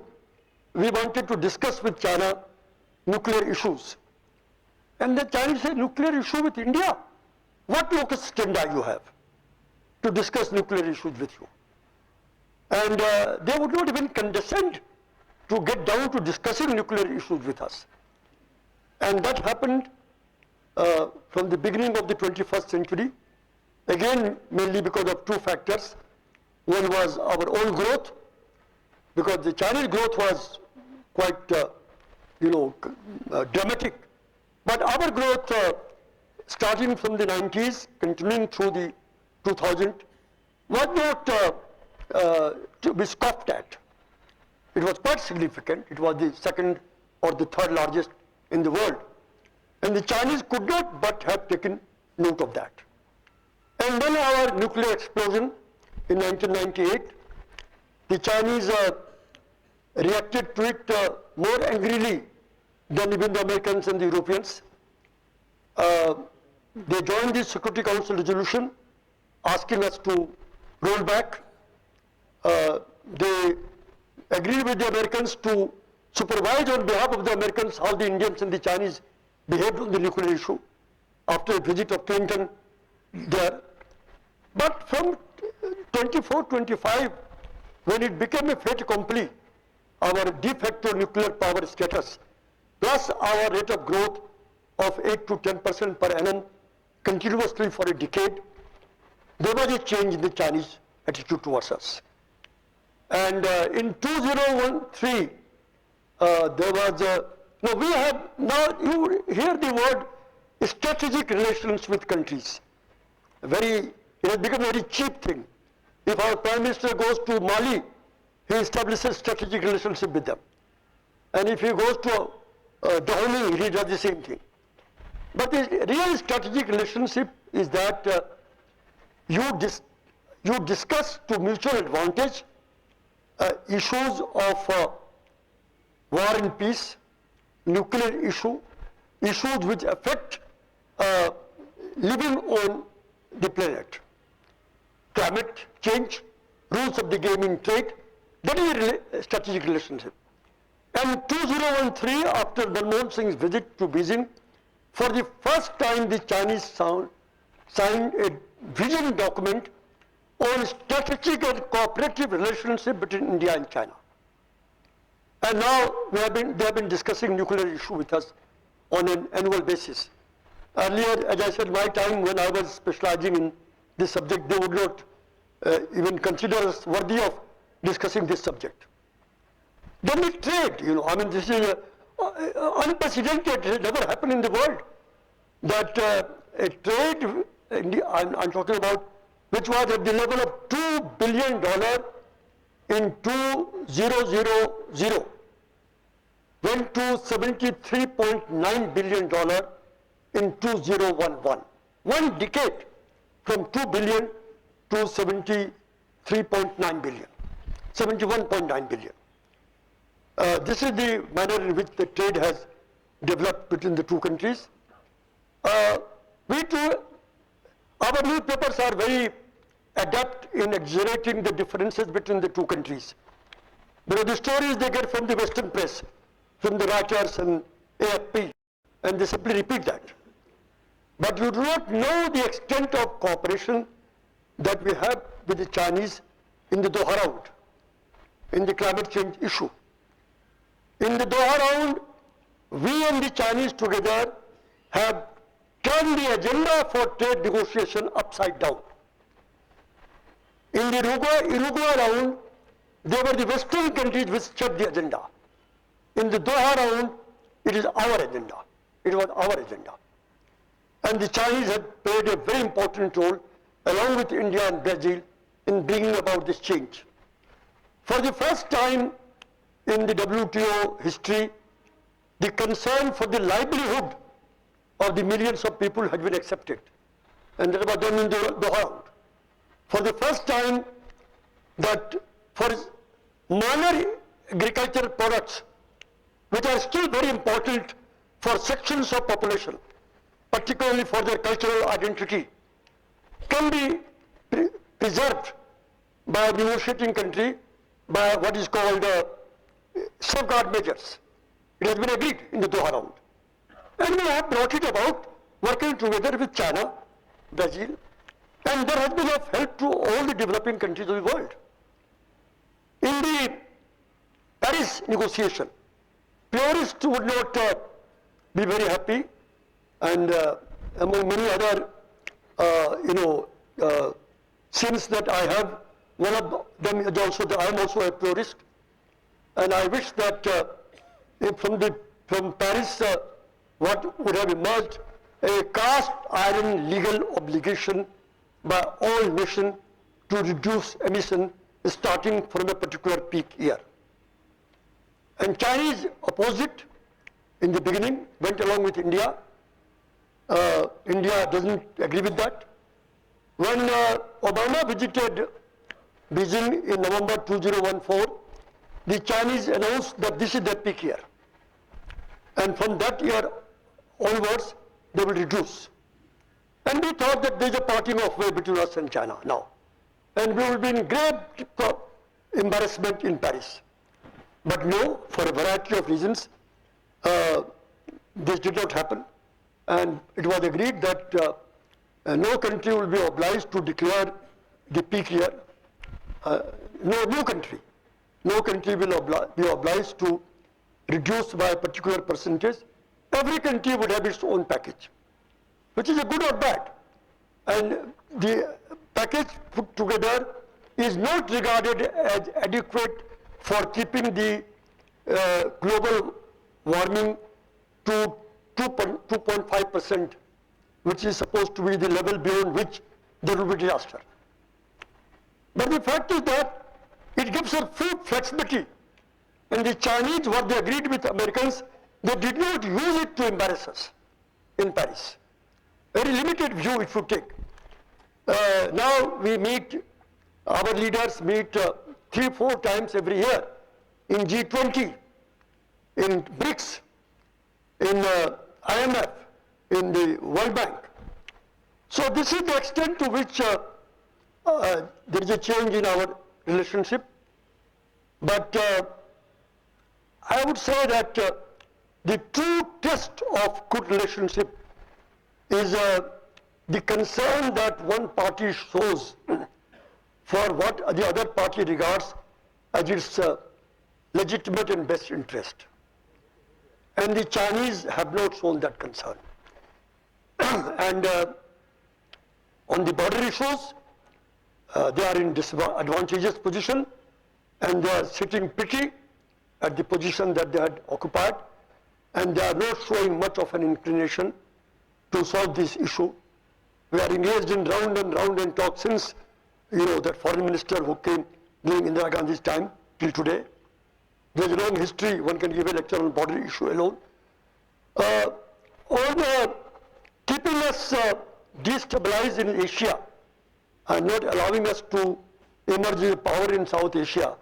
we wanted to discuss with China nuclear issues. And the Chinese said, nuclear issue with India? What locus standi you have to discuss nuclear issues with you? And they would not even condescend to get down to discussing nuclear issues with us. And that happened from the beginning of the 21st century, again mainly because of two factors. One was our own growth, because the Chinese growth was quite, dramatic. But our growth, starting from the 90s, continuing through the 2000, was not to be scoffed at. It was quite significant. It was the second or the third largest in the world. And the Chinese could not but have taken note of that. And then our nuclear explosion in 1998, the Chinese reacted to it more angrily than even the Americans and the Europeans. They joined the Security Council resolution asking us to roll back. They agreed with the Americans to supervise on behalf of the Americans how the Indians and the Chinese behaved on the nuclear issue after a visit of Clinton there. But from 24, 25, when it became a fait accompli, our de facto nuclear power status, plus our rate of growth of 8 to 10% per annum continuously for a decade, there was a change in the Chinese attitude towards us. And in 2013, there was we have, now you hear the word strategic relations with countries. It has become a very cheap thing. If our Prime Minister goes to Mali, he establishes strategic relationship with them. And if he goes to Dahomey, he does the same thing. But the real strategic relationship is that you discuss to mutual advantage issues of war and peace, nuclear issues which affect living on the planet, climate change, rules of the game in trade. That is a strategic relationship. And 2013, after Manmohan Singh's visit to Beijing, for the first time the Chinese signed a vision document on strategic and cooperative relationship between India and China. And now they have been discussing nuclear issue with us on an annual basis. Earlier, as I said, my time when I was specializing in this subject, they would not even consider us worthy of discussing this subject. Then the trade, this is unprecedented. It never happened in the world that a trade, I'm talking about, which was at the level of $2 billion in 2000, went to $73.9 billion in 2011. One decade from 2 billion to 73.9 billion, 71.9 billion. This is the manner in which the trade has developed between the two countries. Our newspapers are very adept in exaggerating the differences between the two countries. Because the stories they get from the Western press, from the Reuters and AFP, and they simply repeat that. But you do not know the extent of cooperation that we have with the Chinese in the Doha round, in the climate change issue. In the Doha round, we and the Chinese together have turned the agenda for trade negotiation upside down. In the Uruguay round, they were the Western countries which set the agenda. In the Doha round, it is our agenda. It was our agenda. And the Chinese had played a very important role, along with India and Brazil, in bringing about this change. For the first time in the WTO history, the concern for the livelihood of the millions of people had been accepted. And that was done in the Doha round. For the first time, that for minor agricultural products, which are still very important for sections of population, particularly for their cultural identity, can be preserved by a negotiating country by what is called safeguard measures. It has been agreed in the Doha round. And we have brought it about working together with China, Brazil, and there has been of help to all the developing countries of the world. In the Paris negotiation, purists would not be very happy, and among many other, sins that I have, one of them is also that I am also a purist, and I wish that from Paris, what would have emerged a cast iron legal obligation by all nations to reduce emission starting from a particular peak year. And Chinese opposed it in the beginning, went along with India. India doesn't agree with that. When Obama visited Beijing in November 2014, the Chinese announced that this is their peak year. And from that year onwards, they will reduce. And we thought that there is a parting of way between us and China now. And we will be in great embarrassment in Paris. But no, for a variety of reasons, this did not happen. And it was agreed that no country will be obliged to declare the peak year. No country will be obliged to reduce by a particular percentage. Every country would have its own package, which is a good or bad. And the package put together is not regarded as adequate for keeping the global warming to 2.5%, which is supposed to be the level beyond which there will be disaster. But the fact is that it gives us full flexibility. And the Chinese, what they agreed with Americans, they did not use it to embarrass us in Paris. Very limited view it should take. Now we meet, our leaders meet 3-4 times every year in G20, in BRICS, in IMF, in the World Bank. So this is the extent to which there is a change in our relationship. But I would say that the true test of good relationship is the concern that one party shows for what the other party regards as its legitimate and best interest. And the Chinese have not shown that concern. And on the border issues, they are in disadvantageous position, and they are sitting pretty at the position that they had occupied, and they are not showing much of an inclination to solve this issue. We are engaged in round and talk since, that foreign minister who came during Indira Gandhi's time till today. There is a long history. One can give a lecture on border issue alone. All the keeping us destabilized in Asia and not allowing us to emerge as a power in South Asia,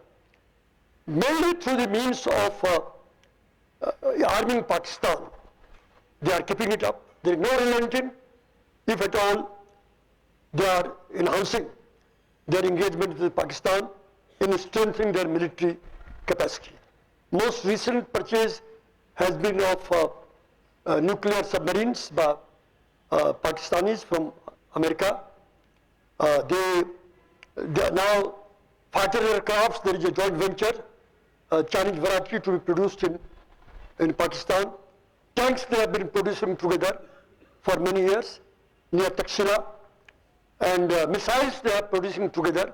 mainly through the means of arming Pakistan. They are keeping it up. There is no relenting. If at all, they are enhancing their engagement with Pakistan in strengthening their military capacity. Most recent purchase has been of nuclear submarines by Pakistanis from America. They are now fighter aircrafts. There is a joint venture, Chinese variety, to be produced in Pakistan. Tanks they have been producing together for many years near Taxila, and missiles they are producing together.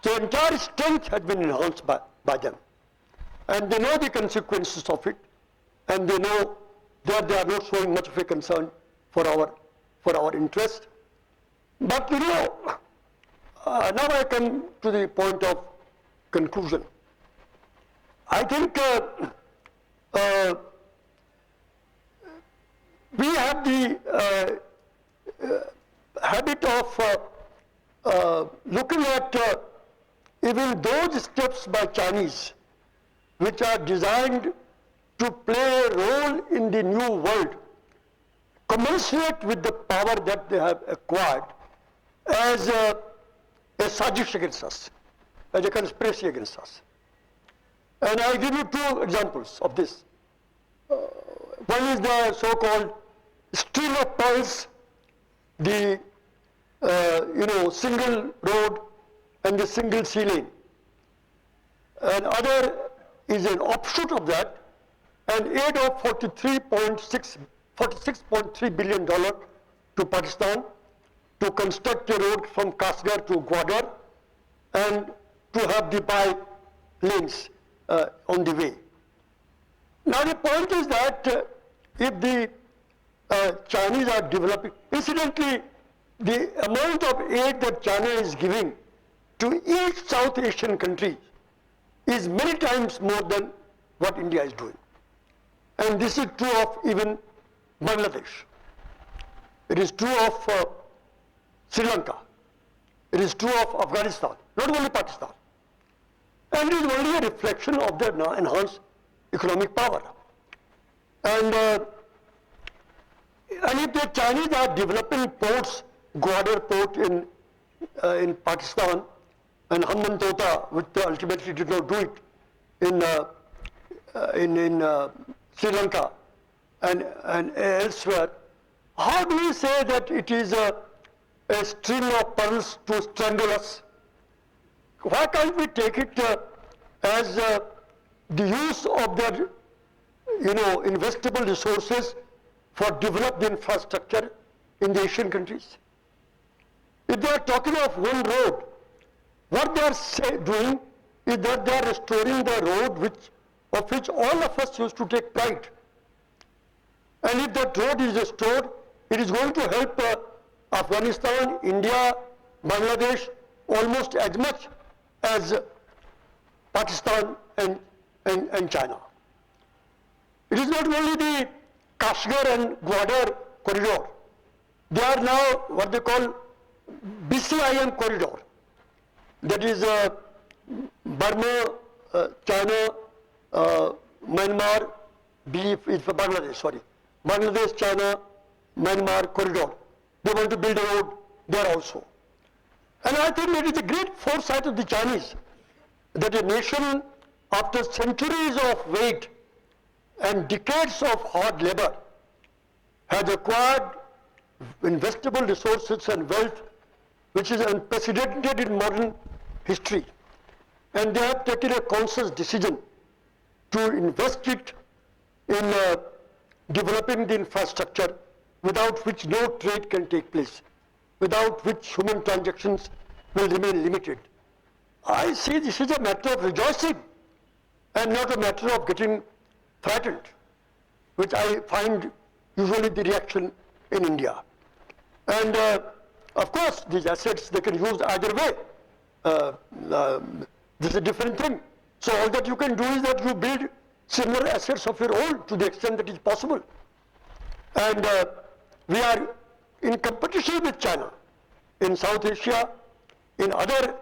So entire strength has been enhanced by them. And they know the consequences of it, and they know that they are not showing much of a concern for our interest. But now I come to the point of conclusion. I think we have the habit of looking at even those steps by Chinese which are designed to play a role in the new world, commensurate with the power that they have acquired, as a sajish against us, as a conspiracy against us. And I'll give you two examples of this. One is the so-called stream of pearls, the single road and the single sea lane. And other is an offshoot of that, an aid of $46.3 billion to Pakistan to construct a road from Kasgar to Gwadar and to have the by lanes on the way. Now the point is that if the Chinese are developing, incidentally, the amount of aid that China is giving to each South Asian country is many times more than what India is doing. And this is true of even Bangladesh. It is true of Sri Lanka. It is true of Afghanistan, not only Pakistan. And it is only a reflection of their now enhanced economic power. And if the Chinese are developing ports, Gwadar port in Pakistan, and Hambantota, which they ultimately did not do it in Sri Lanka and elsewhere, how do we say that it is a stream of pearls to strangle us? Why can't we take it as the use of their investable resources for develop the infrastructure in the Asian countries? If they are talking of one road, what they are doing is that they are restoring the road of which all of us used to take pride. And if that road is restored, it is going to help Afghanistan, India, Bangladesh almost as much as Pakistan and China. It is not only the Kashgar and Gwadar corridor. They are now what they call BCIM corridor. That is Burma, China, Myanmar, Bangladesh, China, Myanmar corridor. They want to build a road there also. And I think it is a great foresight of the Chinese that a nation, after centuries of wait and decades of hard labor, has acquired investable resources and wealth which is unprecedented in modern history. And they have taken a conscious decision to invest it in developing the infrastructure without which no trade can take place, without which human transactions will remain limited. I see this is a matter of rejoicing and not a matter of getting frightened, which I find usually the reaction in India. And of course, these assets they can use either way. This is a different thing. So all that you can do is that you build similar assets of your own to the extent that is possible. And we are in competition with China in South Asia, in other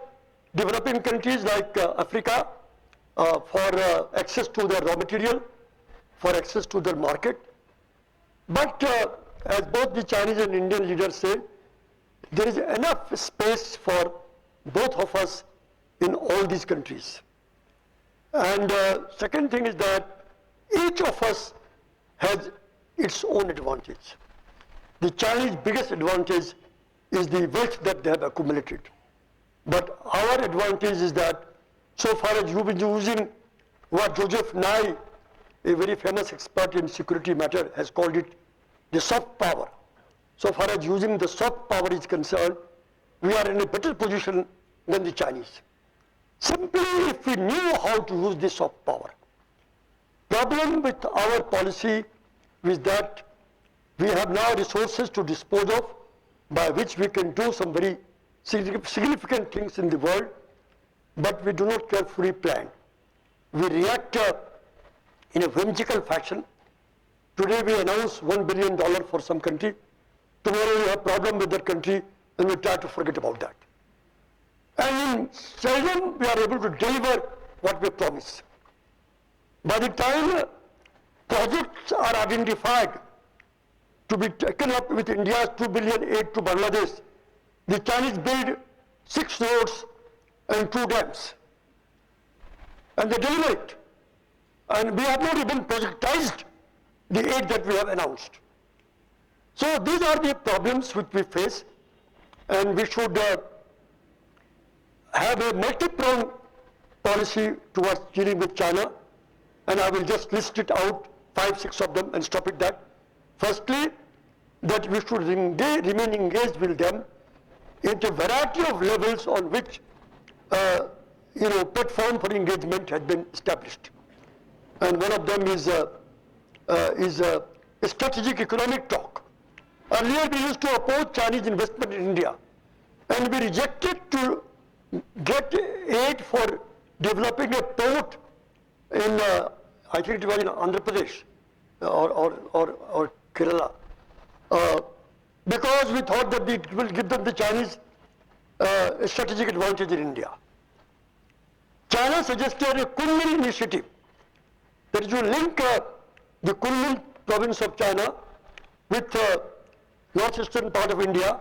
developing countries like Africa for access to their raw material, for access to their market. But as both the Chinese and Indian leaders say, there is enough space for both of us in all these countries. And second thing is that each of us has its own advantage. The Chinese biggest advantage is the wealth that they have accumulated. But our advantage is that so far as you've been using what Joseph Nye, a very famous expert in security matter, has called it the soft power. So far as using the soft power is concerned, we are in a better position than the Chinese. Simply if we knew how to use this soft power. Problem with our policy is that we have now resources to dispose of by which we can do some very significant things in the world, but we do not carefully plan. We react in a whimsical fashion. Today we announce $1 billion for some country. Tomorrow we have problem with that country and we try to forget about that. And seldom we are able to deliver what we promise. By the time projects are identified to be taken up with India's 2 billion aid to Bangladesh, the Chinese build 6 roads and 2 dams. And they deliver it. And we have not even projectized the aid that we have announced. So these are the problems which we face, and we should have a multi-pronged policy towards dealing with China, and I will just list it out, 5, 6 of them, and stop it that. Firstly, that we should remain engaged with them in a variety of levels on which platform for engagement has been established. And one of them is a strategic economic talk. Earlier we used to oppose Chinese investment in India, and we rejected to get aid for developing a port in, I think it was in Andhra Pradesh or Kerala, because we thought that it will give them the Chinese a strategic advantage in India. China suggested a Kunming initiative, that you link the Kunming province of China with northeastern part of India.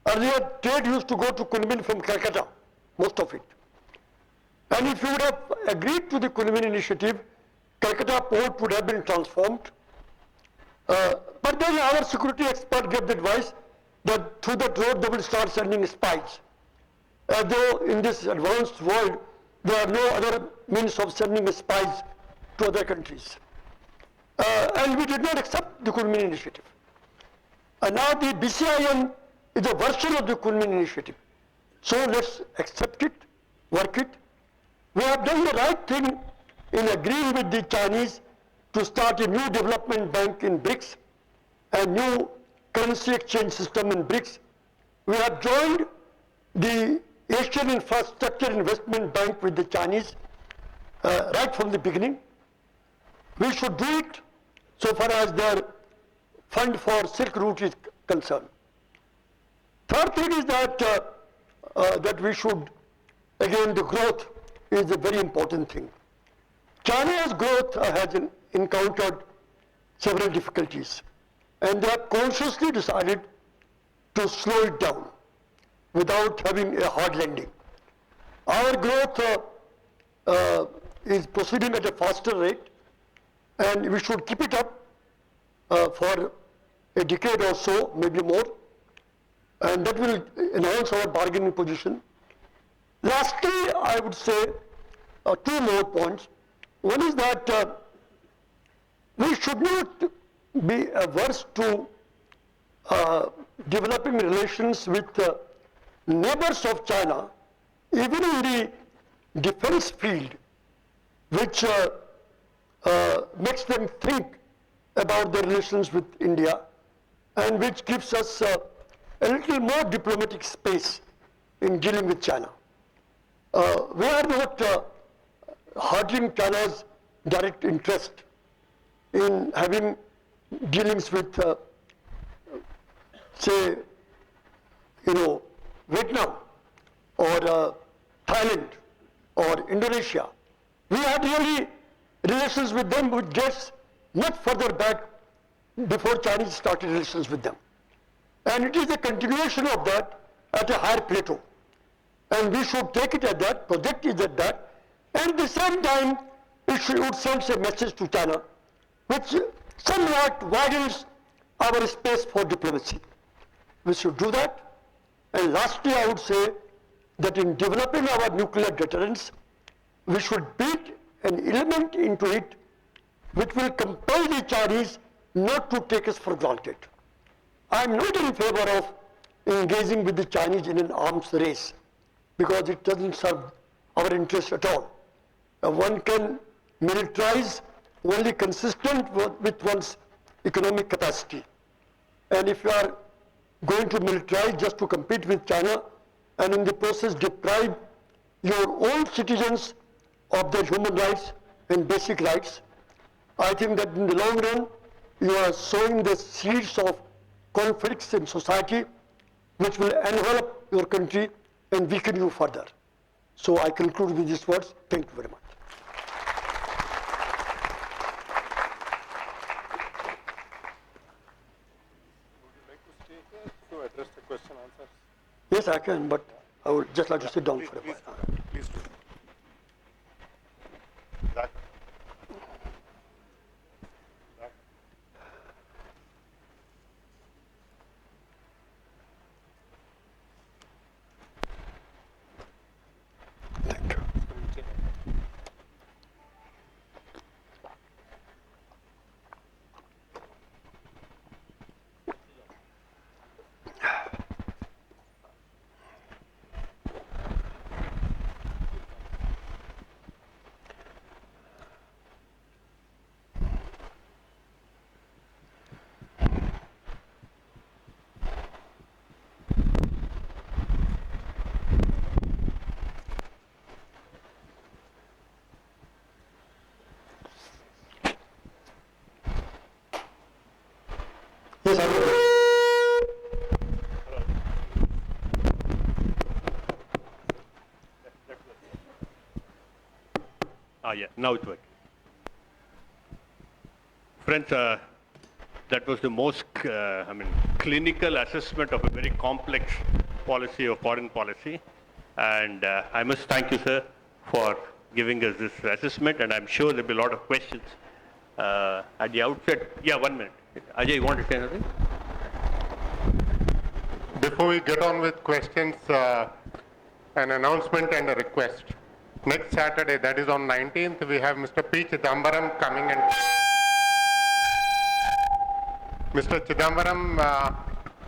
Earlier trade used to go to Kunming from Calcutta, most of it. And if you would have agreed to the Kunming initiative, Calcutta port would have been transformed. But then our security expert gave the advice that through that road they will start sending spies. As though in this advanced world there are no other means of sending spies to other countries. And we did not accept the Kunming initiative. And now the BCIN is a version of the Kunming initiative. So let's accept it, work it. We have done the right thing in agreeing with the Chinese to start a new development bank in BRICS, a new currency exchange system in BRICS. We have joined the Asian Infrastructure Investment Bank with the Chinese right from the beginning. We should do it so far as their fund for Silk Route is concerned. Third thing is that we should, again, the growth is a very important thing. China's growth has encountered several difficulties, and they have consciously decided to slow it down without having a hard landing. Our growth is proceeding at a faster rate, and we should keep it up for a decade or so, maybe more, and that will enhance our bargaining position. Lastly, I would say 2 more points. One is that we should not be averse to developing relations with neighbors of China, even in the defense field, which makes them think about their relations with India, and which gives us a little more diplomatic space in dealing with China. We are not hurting China's direct interest in having dealings with, say, Vietnam or Thailand or Indonesia. We had really relations with them which gets much further back before Chinese started relations with them. And it is a continuation of that at a higher plateau. And we should take it at that, project it at that, and at the same time, it would send a message to China, which somewhat widens our space for diplomacy. We should do that. And lastly, I would say that in developing our nuclear deterrence, we should build an element into it which will compel the Chinese not to take us for granted. I am not in favor of engaging with the Chinese in an arms race, because it doesn't serve our interest at all. One can militarize only consistent with one's economic capacity. And if you are going to militarize just to compete with China and in the process deprive your own citizens of their human rights and basic rights, I think that in the long run you are sowing the seeds of conflicts in society which will envelop your country and weaken you further. So I conclude with these words. Thank you very much. Question answers? Yes, I can, but I would just like to sit down for a while. Please do. Zach. Zach. Thank you. Yes, I will. Yeah, now it's working. Friends, that was the most, clinical assessment of a very complex policy of foreign policy. And I must thank you, sir, for giving us this assessment. And I'm sure there'll be a lot of questions at the outset. Yeah, 1 minute. Ajay, you want to say anything? Before we get on with questions, an announcement and a request. Next Saturday, that is on 19th, we have Mr. P. Chidambaram coming, and Mr. Chidambaram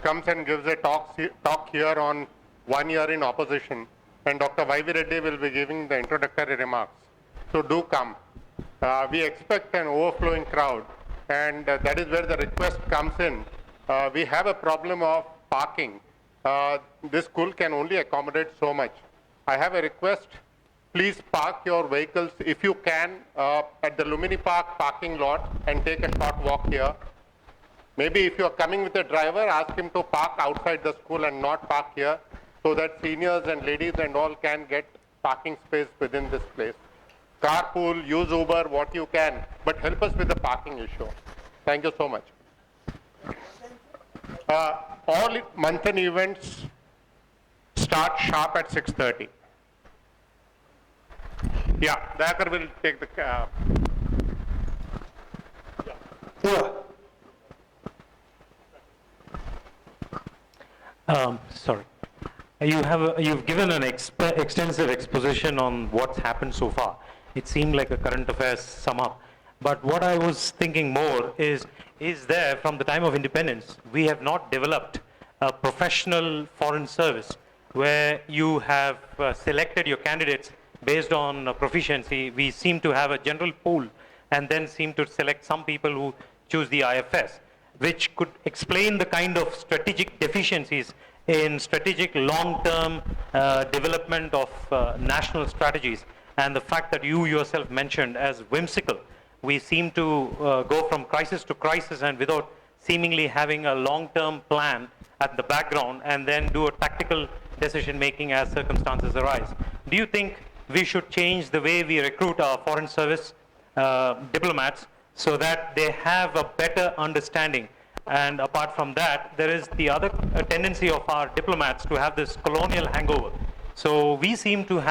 comes and gives a talk here on 1 year in opposition, and Dr. Y.V. Reddy will be giving the introductory remarks. So do come. We expect an overflowing crowd, and that is where the request comes in. We have a problem of parking. This school can only accommodate so much. I have a request. Please park your vehicles, if you can, at the Lumini Park parking lot and take a short walk here. Maybe if you are coming with a driver, ask him to park outside the school and not park here, so that seniors and ladies and all can get parking space within this place. Carpool, use Uber, what you can, but help us with the parking issue. Thank you so much. All Manthan events start sharp at 6:30. Yeah, Dakar will take the... Sorry. You've given an extensive exposition on what's happened so far. It seemed like a current affairs sum up. But what I was thinking more is, is there from the time of independence. We have not developed a professional foreign service where you have selected your candidates based on proficiency. We seem to have a general pool and then seem to select some people who choose the IFS, which could explain the kind of strategic deficiencies in strategic long-term development of national strategies, and the fact that you yourself mentioned as whimsical. We seem to go from crisis to crisis and without seemingly having a long-term plan at the background, and then do a tactical decision-making as circumstances arise. Do you think we should change the way we recruit our foreign service diplomats so that they have a better understanding? And apart from that, there is the other tendency of our diplomats to have this colonial hangover. So we seem to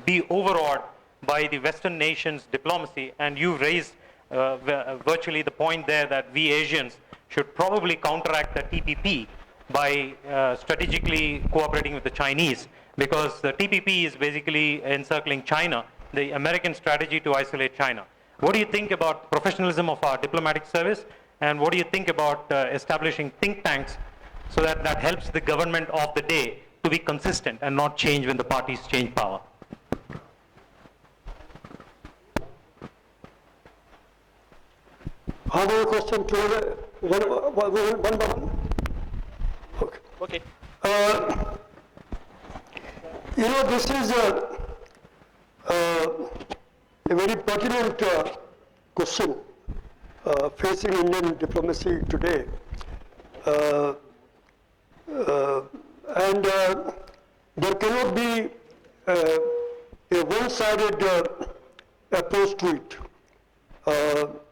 be overawed by the Western nations' diplomacy, and you raised virtually the point there that we Asians should probably counteract the TPP by strategically cooperating with the Chinese, because the TPP is basically encircling China, the American strategy to isolate China. What do you think about professionalism of our diplomatic service, and what do you think about establishing think tanks so that that helps the government of the day to be consistent and not change when the parties change power? I have a question to one. Okay. This is a very pertinent question facing Indian diplomacy today. And there cannot be a one-sided approach to it.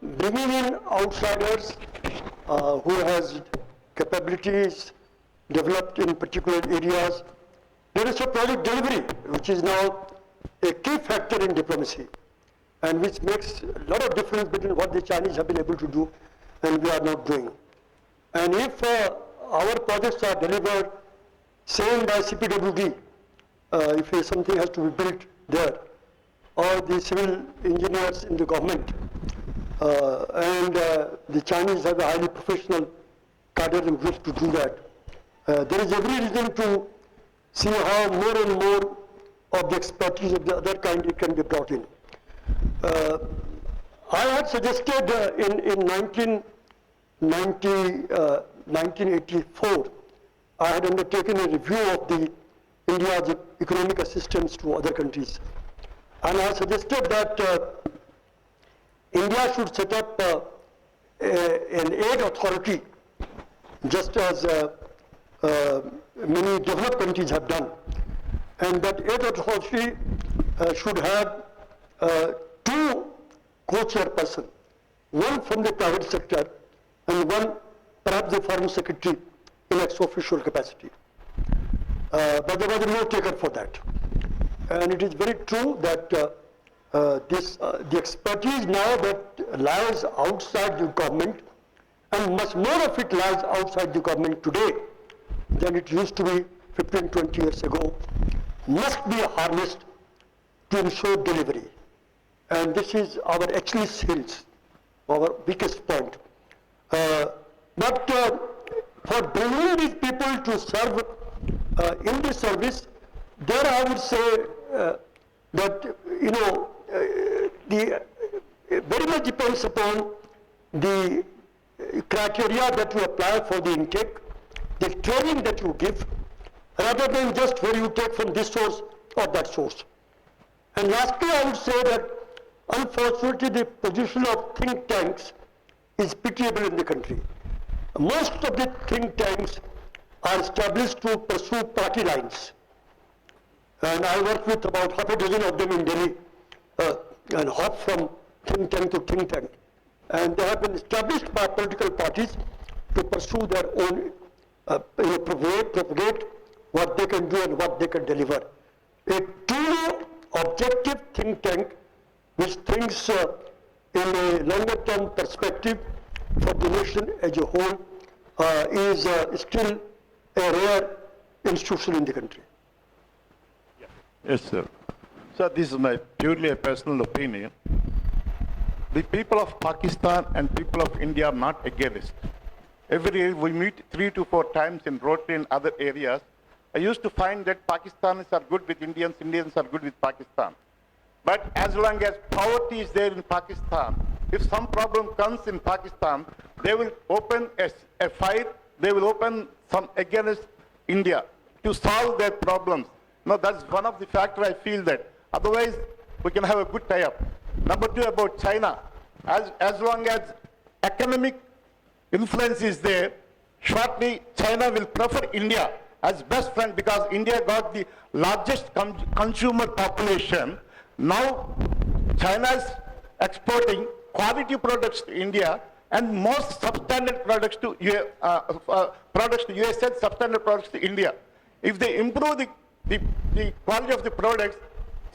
Bringing in outsiders who has capabilities developed in particular areas. There is a project delivery, which is now a key factor in diplomacy, and which makes a lot of difference between what the Chinese have been able to do and we are not doing. And if our projects are delivered, say by CPWD, if something has to be built there, or the civil engineers in the government, and the Chinese have a highly professional cadre and group to do that. There is every reason to see how more and more of the expertise of the other kind can be brought in. I had suggested in 1984, I had undertaken a review of the India's economic assistance to other countries. And I suggested that India should set up an aid authority, just as many developed countries have done. And that aid authority should have two co-chairpersons, one from the private sector and one perhaps the foreign secretary in ex-official capacity. But there was no taker for that. And it is very true that the expertise now that lies outside the government, and much more of it lies outside the government today than it used to be 15, 20 years ago, must be harnessed to ensure delivery. And this is our Achilles heels, our weakest point. But for bringing these people to serve in the service, there I would say that, very much depends upon the criteria that you apply for the intake, the training that you give, rather than just where you take from this source or that source. And lastly, I would say that unfortunately the position of think tanks is pitiable in the country. Most of the think tanks are established to pursue party lines. And I work with about half a dozen of them in Delhi, and hop from think tank to think tank. And they have been established by political parties to pursue their own, propagate what they can do and what they can deliver. A truly objective think tank which thinks in a longer term perspective for the nation as a whole is still a rare institution in the country. Yes, sir. So this is my purely a personal opinion. the people of Pakistan and people of India are not against. Every year we meet 3 to 4 times in Rotary and other areas. I used to find that Pakistanis are good with Indians, Indians are good with Pakistan. But as long as poverty is there in Pakistan, if some problem comes in Pakistan, they will open a fight, they will open some against India to solve their problems. Now that's one of the factors I feel that. Otherwise, we can have a good tie-up. Number 2, about China. As long as economic influence is there, shortly China will prefer India as best friend because India got the largest consumer population. Now China is exporting quality products to India and most substandard products to USA, substandard products to India. If they improve the quality of the products,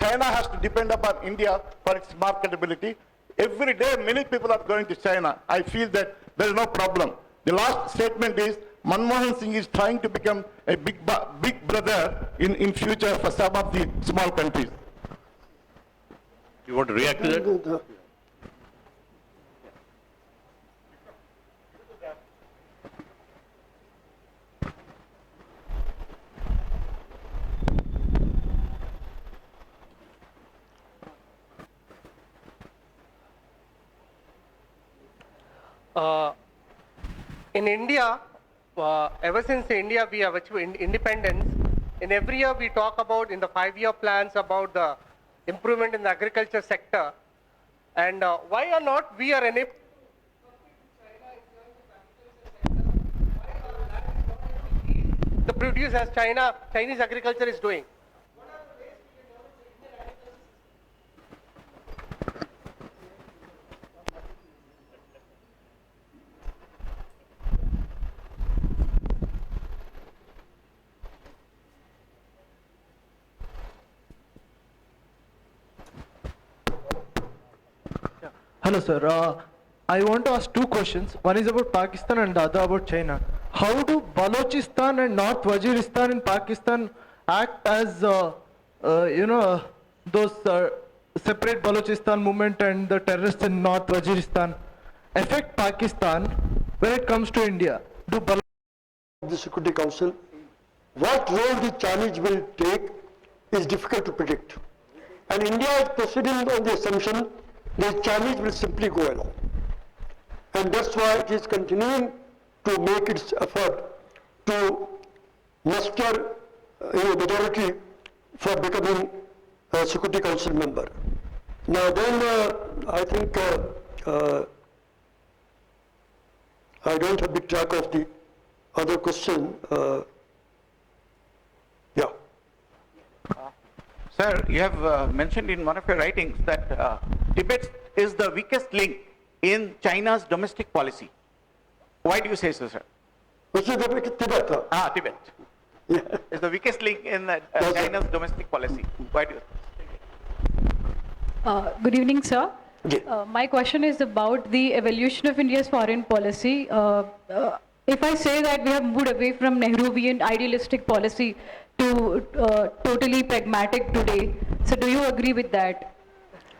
China has to depend upon India for its marketability. Every day, many people are going to China. I feel that there is no problem. The last statement is, Manmohan Singh is trying to become a big brother in future for some of the small countries. You want to react to that? In India, ever since India we have achieved independence, in every year we talk about in the 5-year plans about the improvement in the agriculture sector, and why are not we are enabled the produce as Chinese agriculture is doing? Hello, sir. I want to ask 2 questions. One is about Pakistan and the other about China. How do Balochistan and North Waziristan in Pakistan act as, those separate Balochistan movement and the terrorists in North Waziristan affect Pakistan when it comes to India? Do The Security Council, what role the Chinese will take is difficult to predict. And India is proceeding on the assumption the Chinese will simply go along. And that's why it is continuing to make its effort to muster majority for becoming a Security Council member. Now then, I think I don't have the track of the other question. Yeah. Sir, you have mentioned in one of your writings that Tibet is the weakest link in China's domestic policy. Why do you say so, sir? Which is Tibet? Tibet. Yeah. Is the weakest link in China's domestic policy. Why do you? Good evening, sir. Yeah. My question is about the evolution of India's foreign policy. If I say that we have moved away from Nehruvian idealistic policy to totally pragmatic today, so do you agree with that?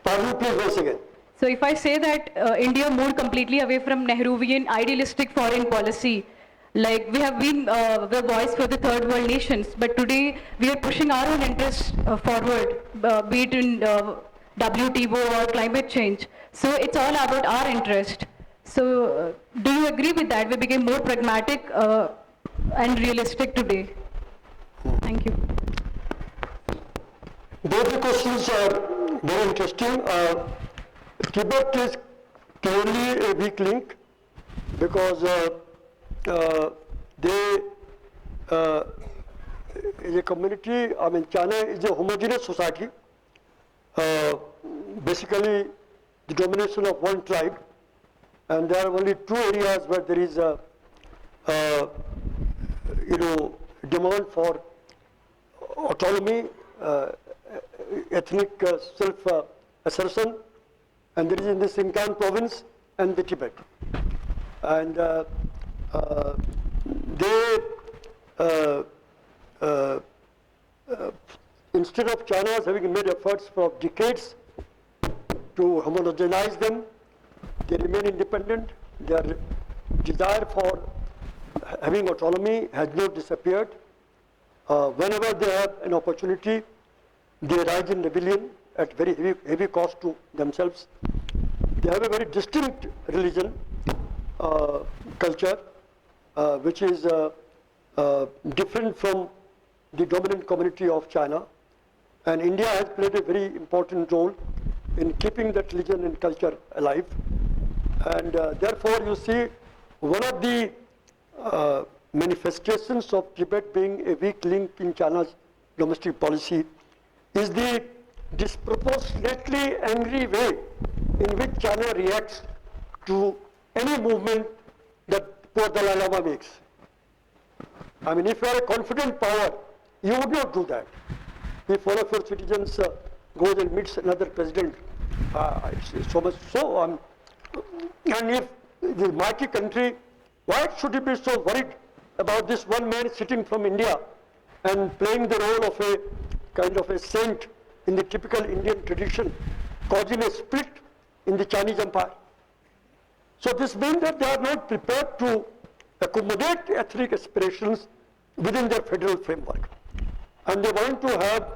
Pardon, please, once again. So if I say that India moved completely away from Nehruvian idealistic foreign policy, like we have been the voice for the third world nations, but today we are pushing our own interests forward, be it in WTO or climate change. So it's all about our interest. So do you agree with that? We became more pragmatic and realistic today. Thank you. Both the questions are very interesting. Tibet is clearly a weak link because they is a community. I mean, China is a homogeneous society. Basically, the domination of one tribe, and there are only 2 areas where there is a demand for autonomy, ethnic self-assertion, and there is in the Xinjiang province and the Tibet. And instead of China having made efforts for decades to homogenize them, They remain independent. Their desire for having autonomy has not disappeared. Whenever they have an opportunity, they rise in rebellion at very heavy cost to themselves. They have a very distinct religion, culture, which is different from the dominant community of China. And India has played a very important role in keeping that religion and culture alive. And therefore, you see, one of the manifestations of Tibet being a weak link in China's domestic policy is the disproportionately angry way in which China reacts to any movement that poor Dalai Lama makes. I mean, if you are a confident power, you would not do that. If one of your citizens goes and meets another president, it's so much so. And if the mighty country, why should you be so worried about this one man sitting from India and playing the role of a kind of a saint in the typical Indian tradition, causing a split in the Chinese empire? So this means that they are not prepared to accommodate ethnic aspirations within their federal framework. And they want to have,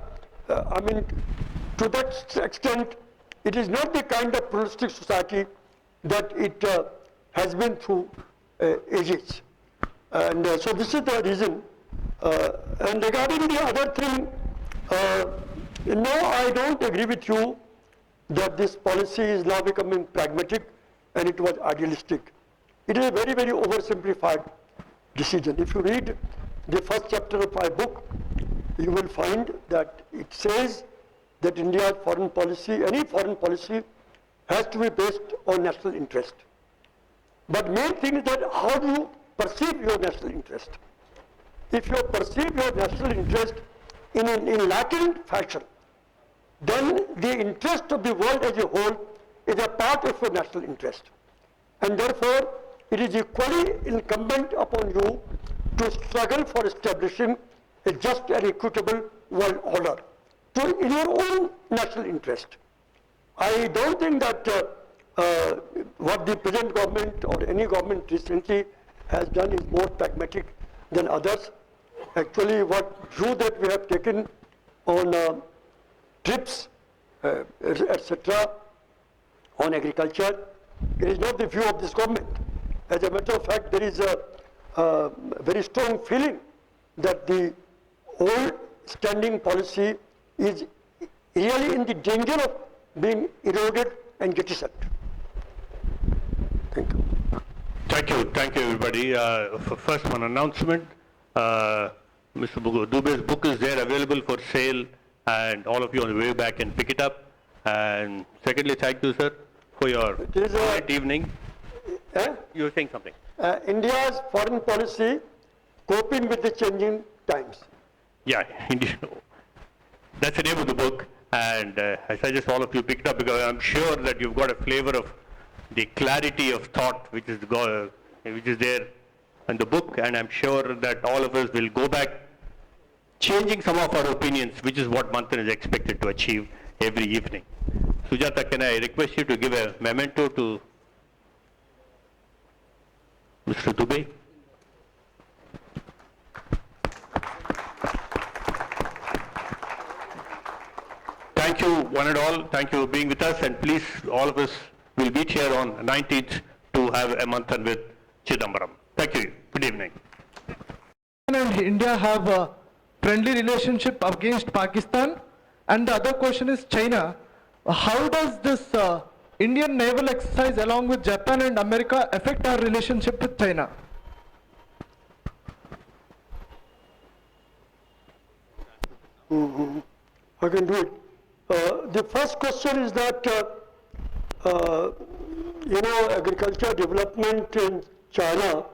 to that extent, it is not the kind of pluralistic society that it has been through ages. And so this is the reason. And regarding the other thing, no, I don't agree with you that this policy is now becoming pragmatic and it was idealistic. It is a very, very oversimplified decision. If you read the first chapter of my book, you will find that it says that India's foreign policy, any foreign policy, has to be based on national interest. But main thing is that how do you perceive your national interest? If you perceive your national interest in an enlightened fashion, then the interest of the world as a whole is a part of your national interest. And therefore, it is equally incumbent upon you to struggle for establishing a just and equitable world order in your own national interest. I don't think that what the present government or any government recently has done is more pragmatic than others. Actually, what view that we have taken on trips, etc., on agriculture, it is not the view of this government. As a matter of fact, there is a very strong feeling that the old standing policy is really in the danger of being eroded and jettisoned. Thank you. Thank you everybody. First one announcement, Mr. Dubey's book is there available for sale and all of you on the way back can pick it up. And secondly, thank you sir for your great evening. You were saying something. India's foreign policy coping with the changing times. Yeah, India. That's the name of the book, and I suggest all of you pick it up because I'm sure that you've got a flavor of the clarity of thought which is there in the book, and I'm sure that all of us will go back changing some of our opinions, which is what Manthan is expected to achieve every evening. Sujata, can I request you to give a memento to Mr. Dubey? Thank you one and all. Thank you for being with us, and please, all of us will meet here on 19th to have a Manthan with Chidambaram. Thank you. Good evening. And India have a friendly relationship against Pakistan, and the other question is China. How does this Indian naval exercise along with Japan and America affect our relationship with China? I can do it. The first question is that, agriculture development in China,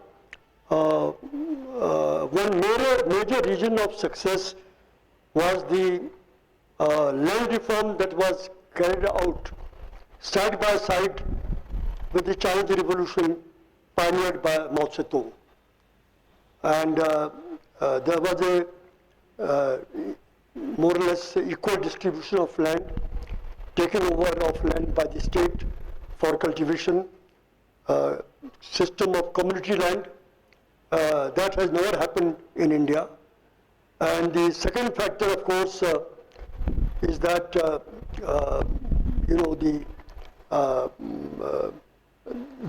one major reason of success was the land reform that was carried out side by side with the Chinese Revolution pioneered by Mao Zedong. And there was a more or less equal distribution of land, taking over of land by the state for cultivation, system of community land. That has never happened in India. And the second factor, of course, is that the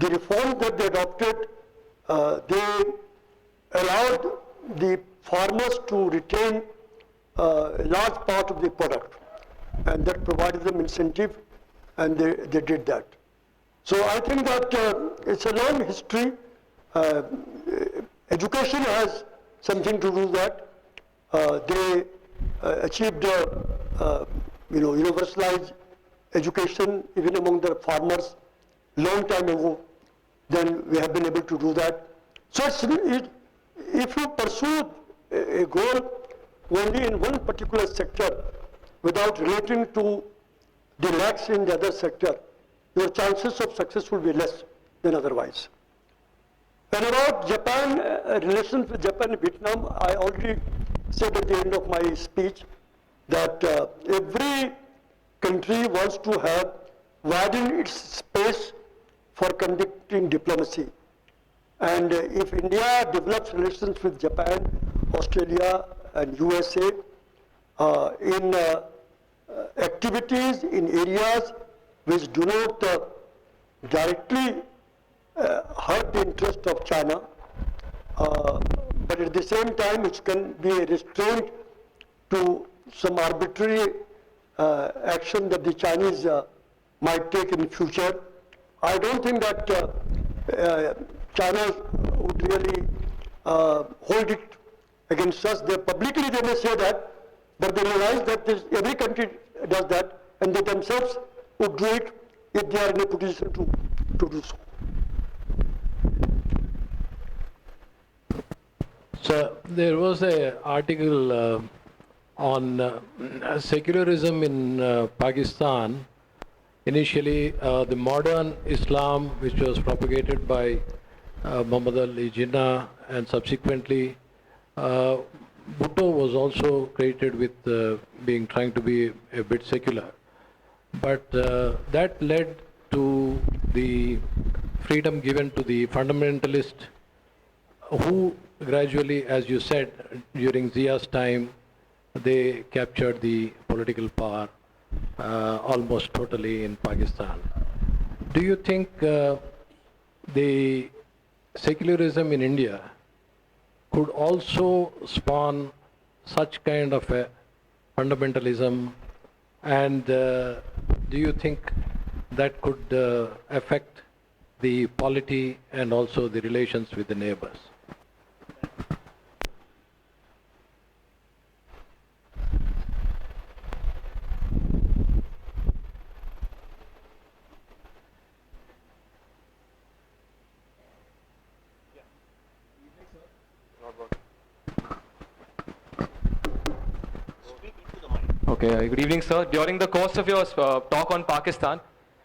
reform that they adopted, they allowed the farmers to retain a large part of the product, and that provided them incentive, and they did that. So I think that it's a long history. Education has something to do with that. They achieved universalized education even among the farmers long time ago. Then we have been able to do that. So if you pursue a goal only in one particular sector without relating to the lacks in the other sector, your chances of success will be less than otherwise. And about Japan, relations with Japan and Vietnam, I already said at the end of my speech that every country wants to have widened its space for conducting diplomacy. And if India develops relations with Japan, Australia, and USA in activities in areas which do not directly hurt the interest of China, but at the same time which can be a restraint to some arbitrary action that the Chinese might take in the future. I don't think that China would really hold it against us. Publicly they may say that, but they realize that every country does that, and they themselves would do it if they are in a position to do so. So there was an article on secularism in Pakistan. Initially, the modern Islam, which was propagated by Muhammad Ali Jinnah, and subsequently Bhutto was also credited with trying to be a bit secular. But that led to the freedom given to the fundamentalists who gradually, as you said, during Zia's time, they captured the political power almost totally in Pakistan. Do you think the secularism in India could also spawn such kind of a fundamentalism, and do you think that could affect the polity and also the relations with the neighbors? Okay, good evening, sir. During the course of your talk on Pakistan,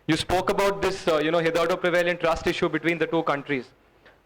you spoke about this, hitherto prevalent trust issue between the two countries.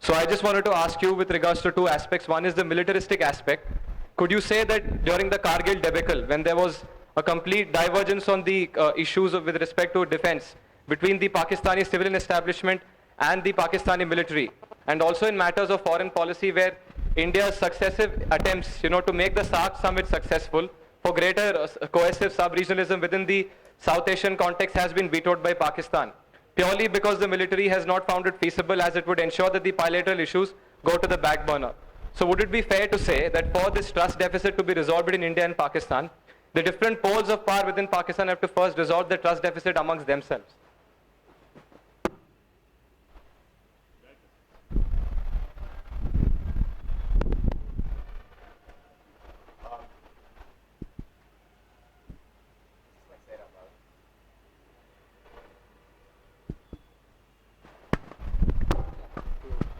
So I just wanted to ask you with regards to two aspects. One is the militaristic aspect. Could you say that during the Kargil debacle, when there was a complete divergence on the issues with respect to defense between the Pakistani civilian establishment and the Pakistani military, and also in matters of foreign policy where India's successive attempts, to make the SAARC summit successful for greater cohesive sub-regionalism within the South Asian context has been vetoed by Pakistan, purely because the military has not found it feasible, as it would ensure that the bilateral issues go to the back burner. So would it be fair to say that for this trust deficit to be resolved between India and Pakistan, the different poles of power within Pakistan have to first resolve the trust deficit amongst themselves?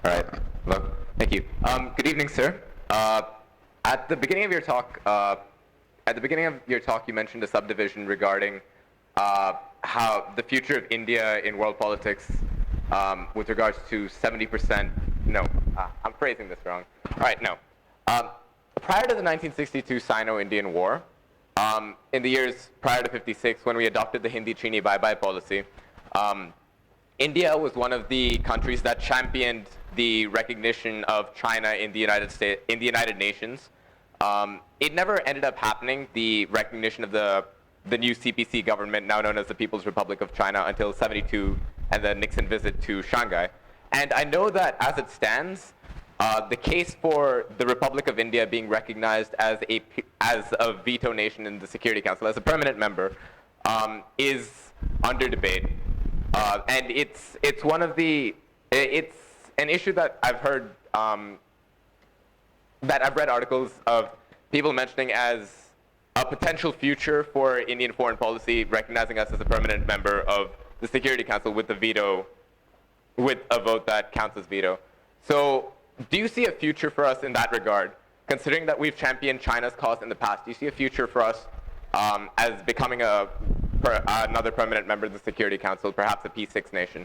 All right. Hello. Thank you. Good evening, sir. At the beginning of your talk, you mentioned a subdivision regarding how the future of India in world politics, with regards to 70%. No, I'm phrasing this wrong. All right. No. Prior to the 1962 Sino-Indian War, in the years prior to '56, when we adopted the Hindi-Chini bye-bye policy, India was one of the countries that championed the recognition of China in the United Nations. It never ended up happening, the recognition of the new CPC government, now known as the People's Republic of China, until '72 and the Nixon visit to Shanghai. And I know that as it stands, the case for the Republic of India being recognized as a veto nation in the Security Council, as a permanent member, is under debate. And it's an issue that I've heard, that I've read articles of people mentioning as a potential future for Indian foreign policy, recognizing us as a permanent member of the Security Council with a vote that counts as veto. So do you see a future for us in that regard? Considering that we've championed China's cause in the past, do you see a future for us as becoming another permanent member of the Security Council, perhaps a P6 nation?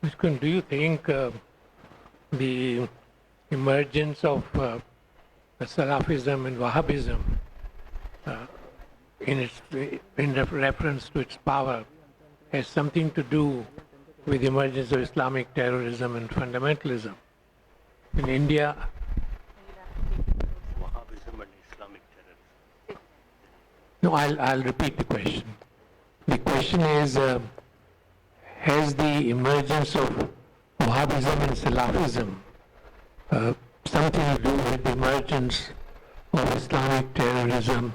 Muchkund, do you think the emergence of Salafism and Wahhabism in reference to its power has something to do with the emergence of Islamic terrorism and fundamentalism? In India, Wahhabism and Islamic terrorism. no, I'll repeat the question. The question is, has the emergence of Wahhabism and Salafism something to do with the emergence of Islamic terrorism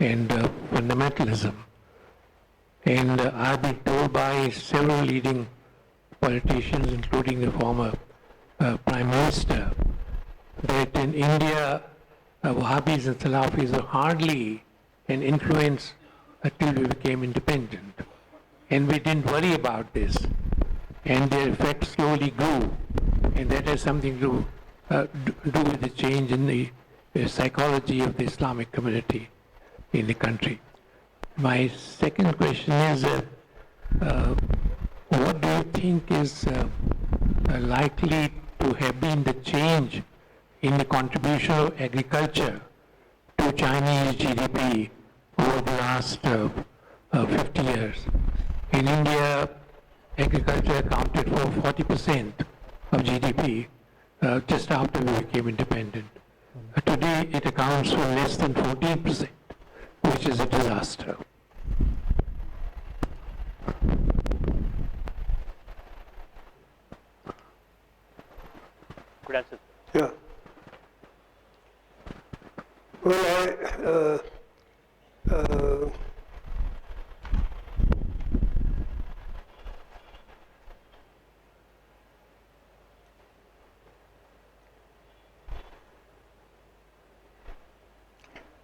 and fundamentalism? And I've been told by several leading politicians, including the former Prime Minister, that in India, Wahhabis and Salafis are hardly an influence until we became independent. And we didn't worry about this. And their effect slowly grew. And that has something to do with the change in the psychology of the Islamic community in the country. My second question is, what do you think is likely to have been the change in the contribution of agriculture to Chinese GDP over the last 50 years? In India, agriculture accounted for 40% of GDP just after we became independent. Today, it accounts for less than 14%, which is a disaster. Good answer. Yeah. Well,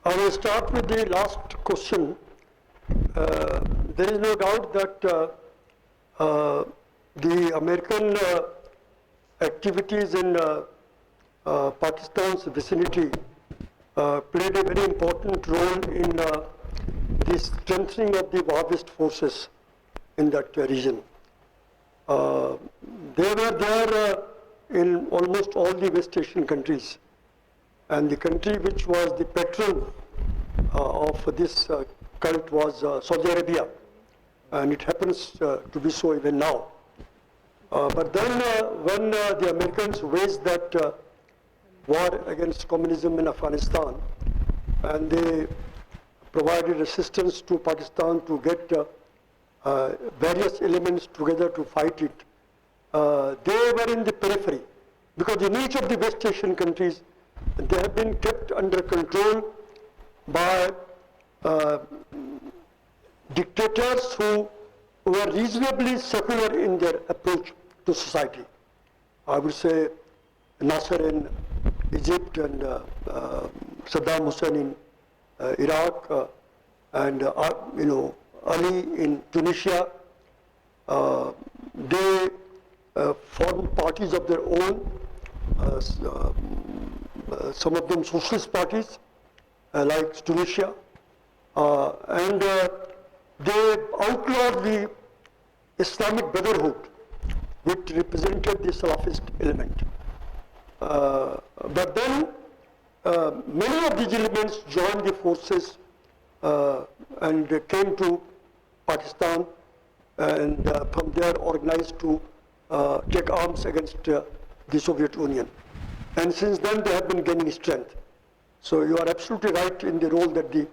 I will start with the last question. There is no doubt that the American activities in Pakistan's vicinity played a very important role in the strengthening of the Wahhabist forces in that region. They were there in almost all the West Asian countries. And the country which was the patron of this cult was Saudi Arabia, and it happens to be so even now. But then when the Americans waged that war against communism in Afghanistan, and they provided assistance to Pakistan to get various elements together to fight it, they were in the periphery, because in each of the West Asian countries, they have been kept under control by dictators who were reasonably secular in their approach to society. I would say Nasser in Egypt and Saddam Hussein in Iraq and Ali in Tunisia. They form parties of their own, some of them socialist parties, like Tunisia, and they outlawed the Islamic Brotherhood, which represented the Salafist element. But then many of these elements joined the forces and they came to Pakistan, and from there organized to take arms against the Soviet Union. And since then they have been gaining strength. So you are absolutely right in the role that the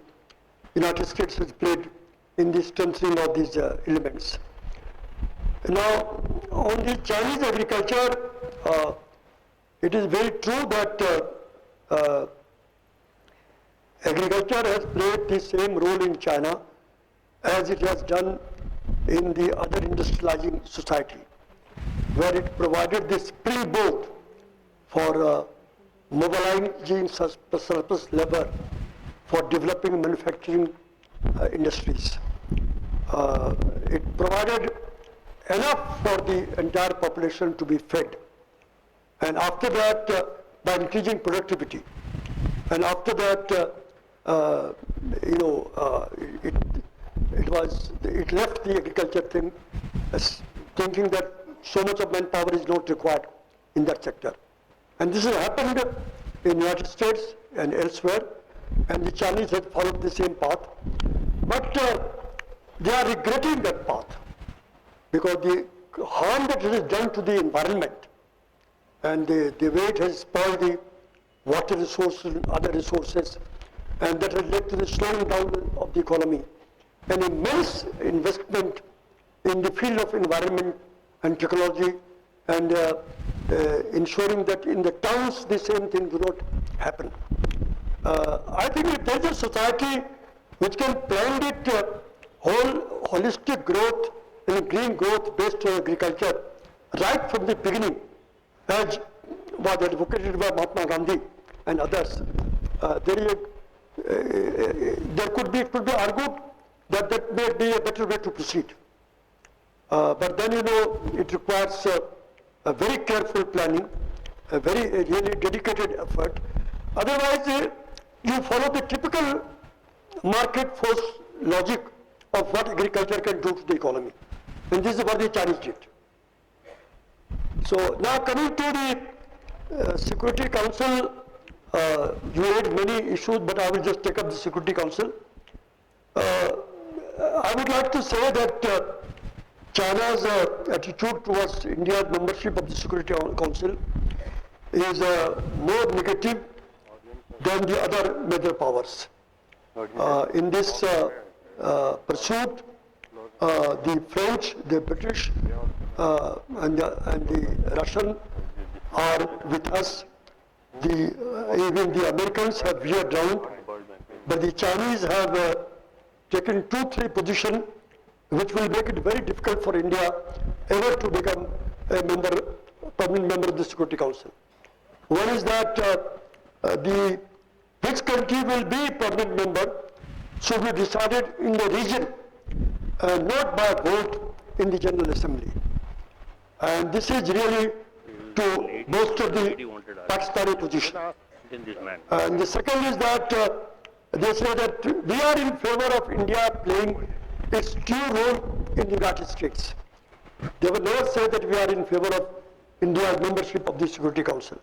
United States has played in the strengthening of these elements. Now, on the Chinese agriculture, it is very true that agriculture has played the same role in China as it has done in the other industrializing society, where it provided the springboard for mobilizing surplus labor for developing manufacturing industries. It provided enough for the entire population to be fed. And after that, by increasing productivity, and after that, it left the agriculture thing as thinking that so much of manpower is not required in that sector. And this has happened in the United States and elsewhere, and the Chinese have followed the same path. But they are regretting that path, because the harm that it has done to the environment and the way it has spoiled the water resources and other resources, and that has led to the slowing down of the economy. An immense investment in the field of environment and technology, and ensuring that in the towns the same thing do not happen. I think if there is a society which can plan it holistic growth and green growth based on agriculture right from the beginning, as was advocated by Mahatma Gandhi and others, it could be argued that that may be a better way to proceed. But then, it requires a very careful planning, a really dedicated effort. Otherwise, you follow the typical market force logic of what agriculture can do to the economy. And this is what the Chinese did. So now coming to the Security Council, you had many issues, but I will just take up the Security Council. I would like to say that China's attitude towards India's membership of the Security Council is more negative than the other major powers. In this pursuit, the French, the British, and the Russian are with us. Even the Americans have veered round, but the Chinese have taken 2-3 positions which will make it very difficult for India ever to become a permanent member of the Security Council. One is that which country will be a permanent member should be decided in the region, not by vote in the General Assembly. And this is really to bolster the Pakistani position. And the second is that they say that we are in favor of India playing its due role in the United States. They will never say that we are in favor of India's membership of the Security Council.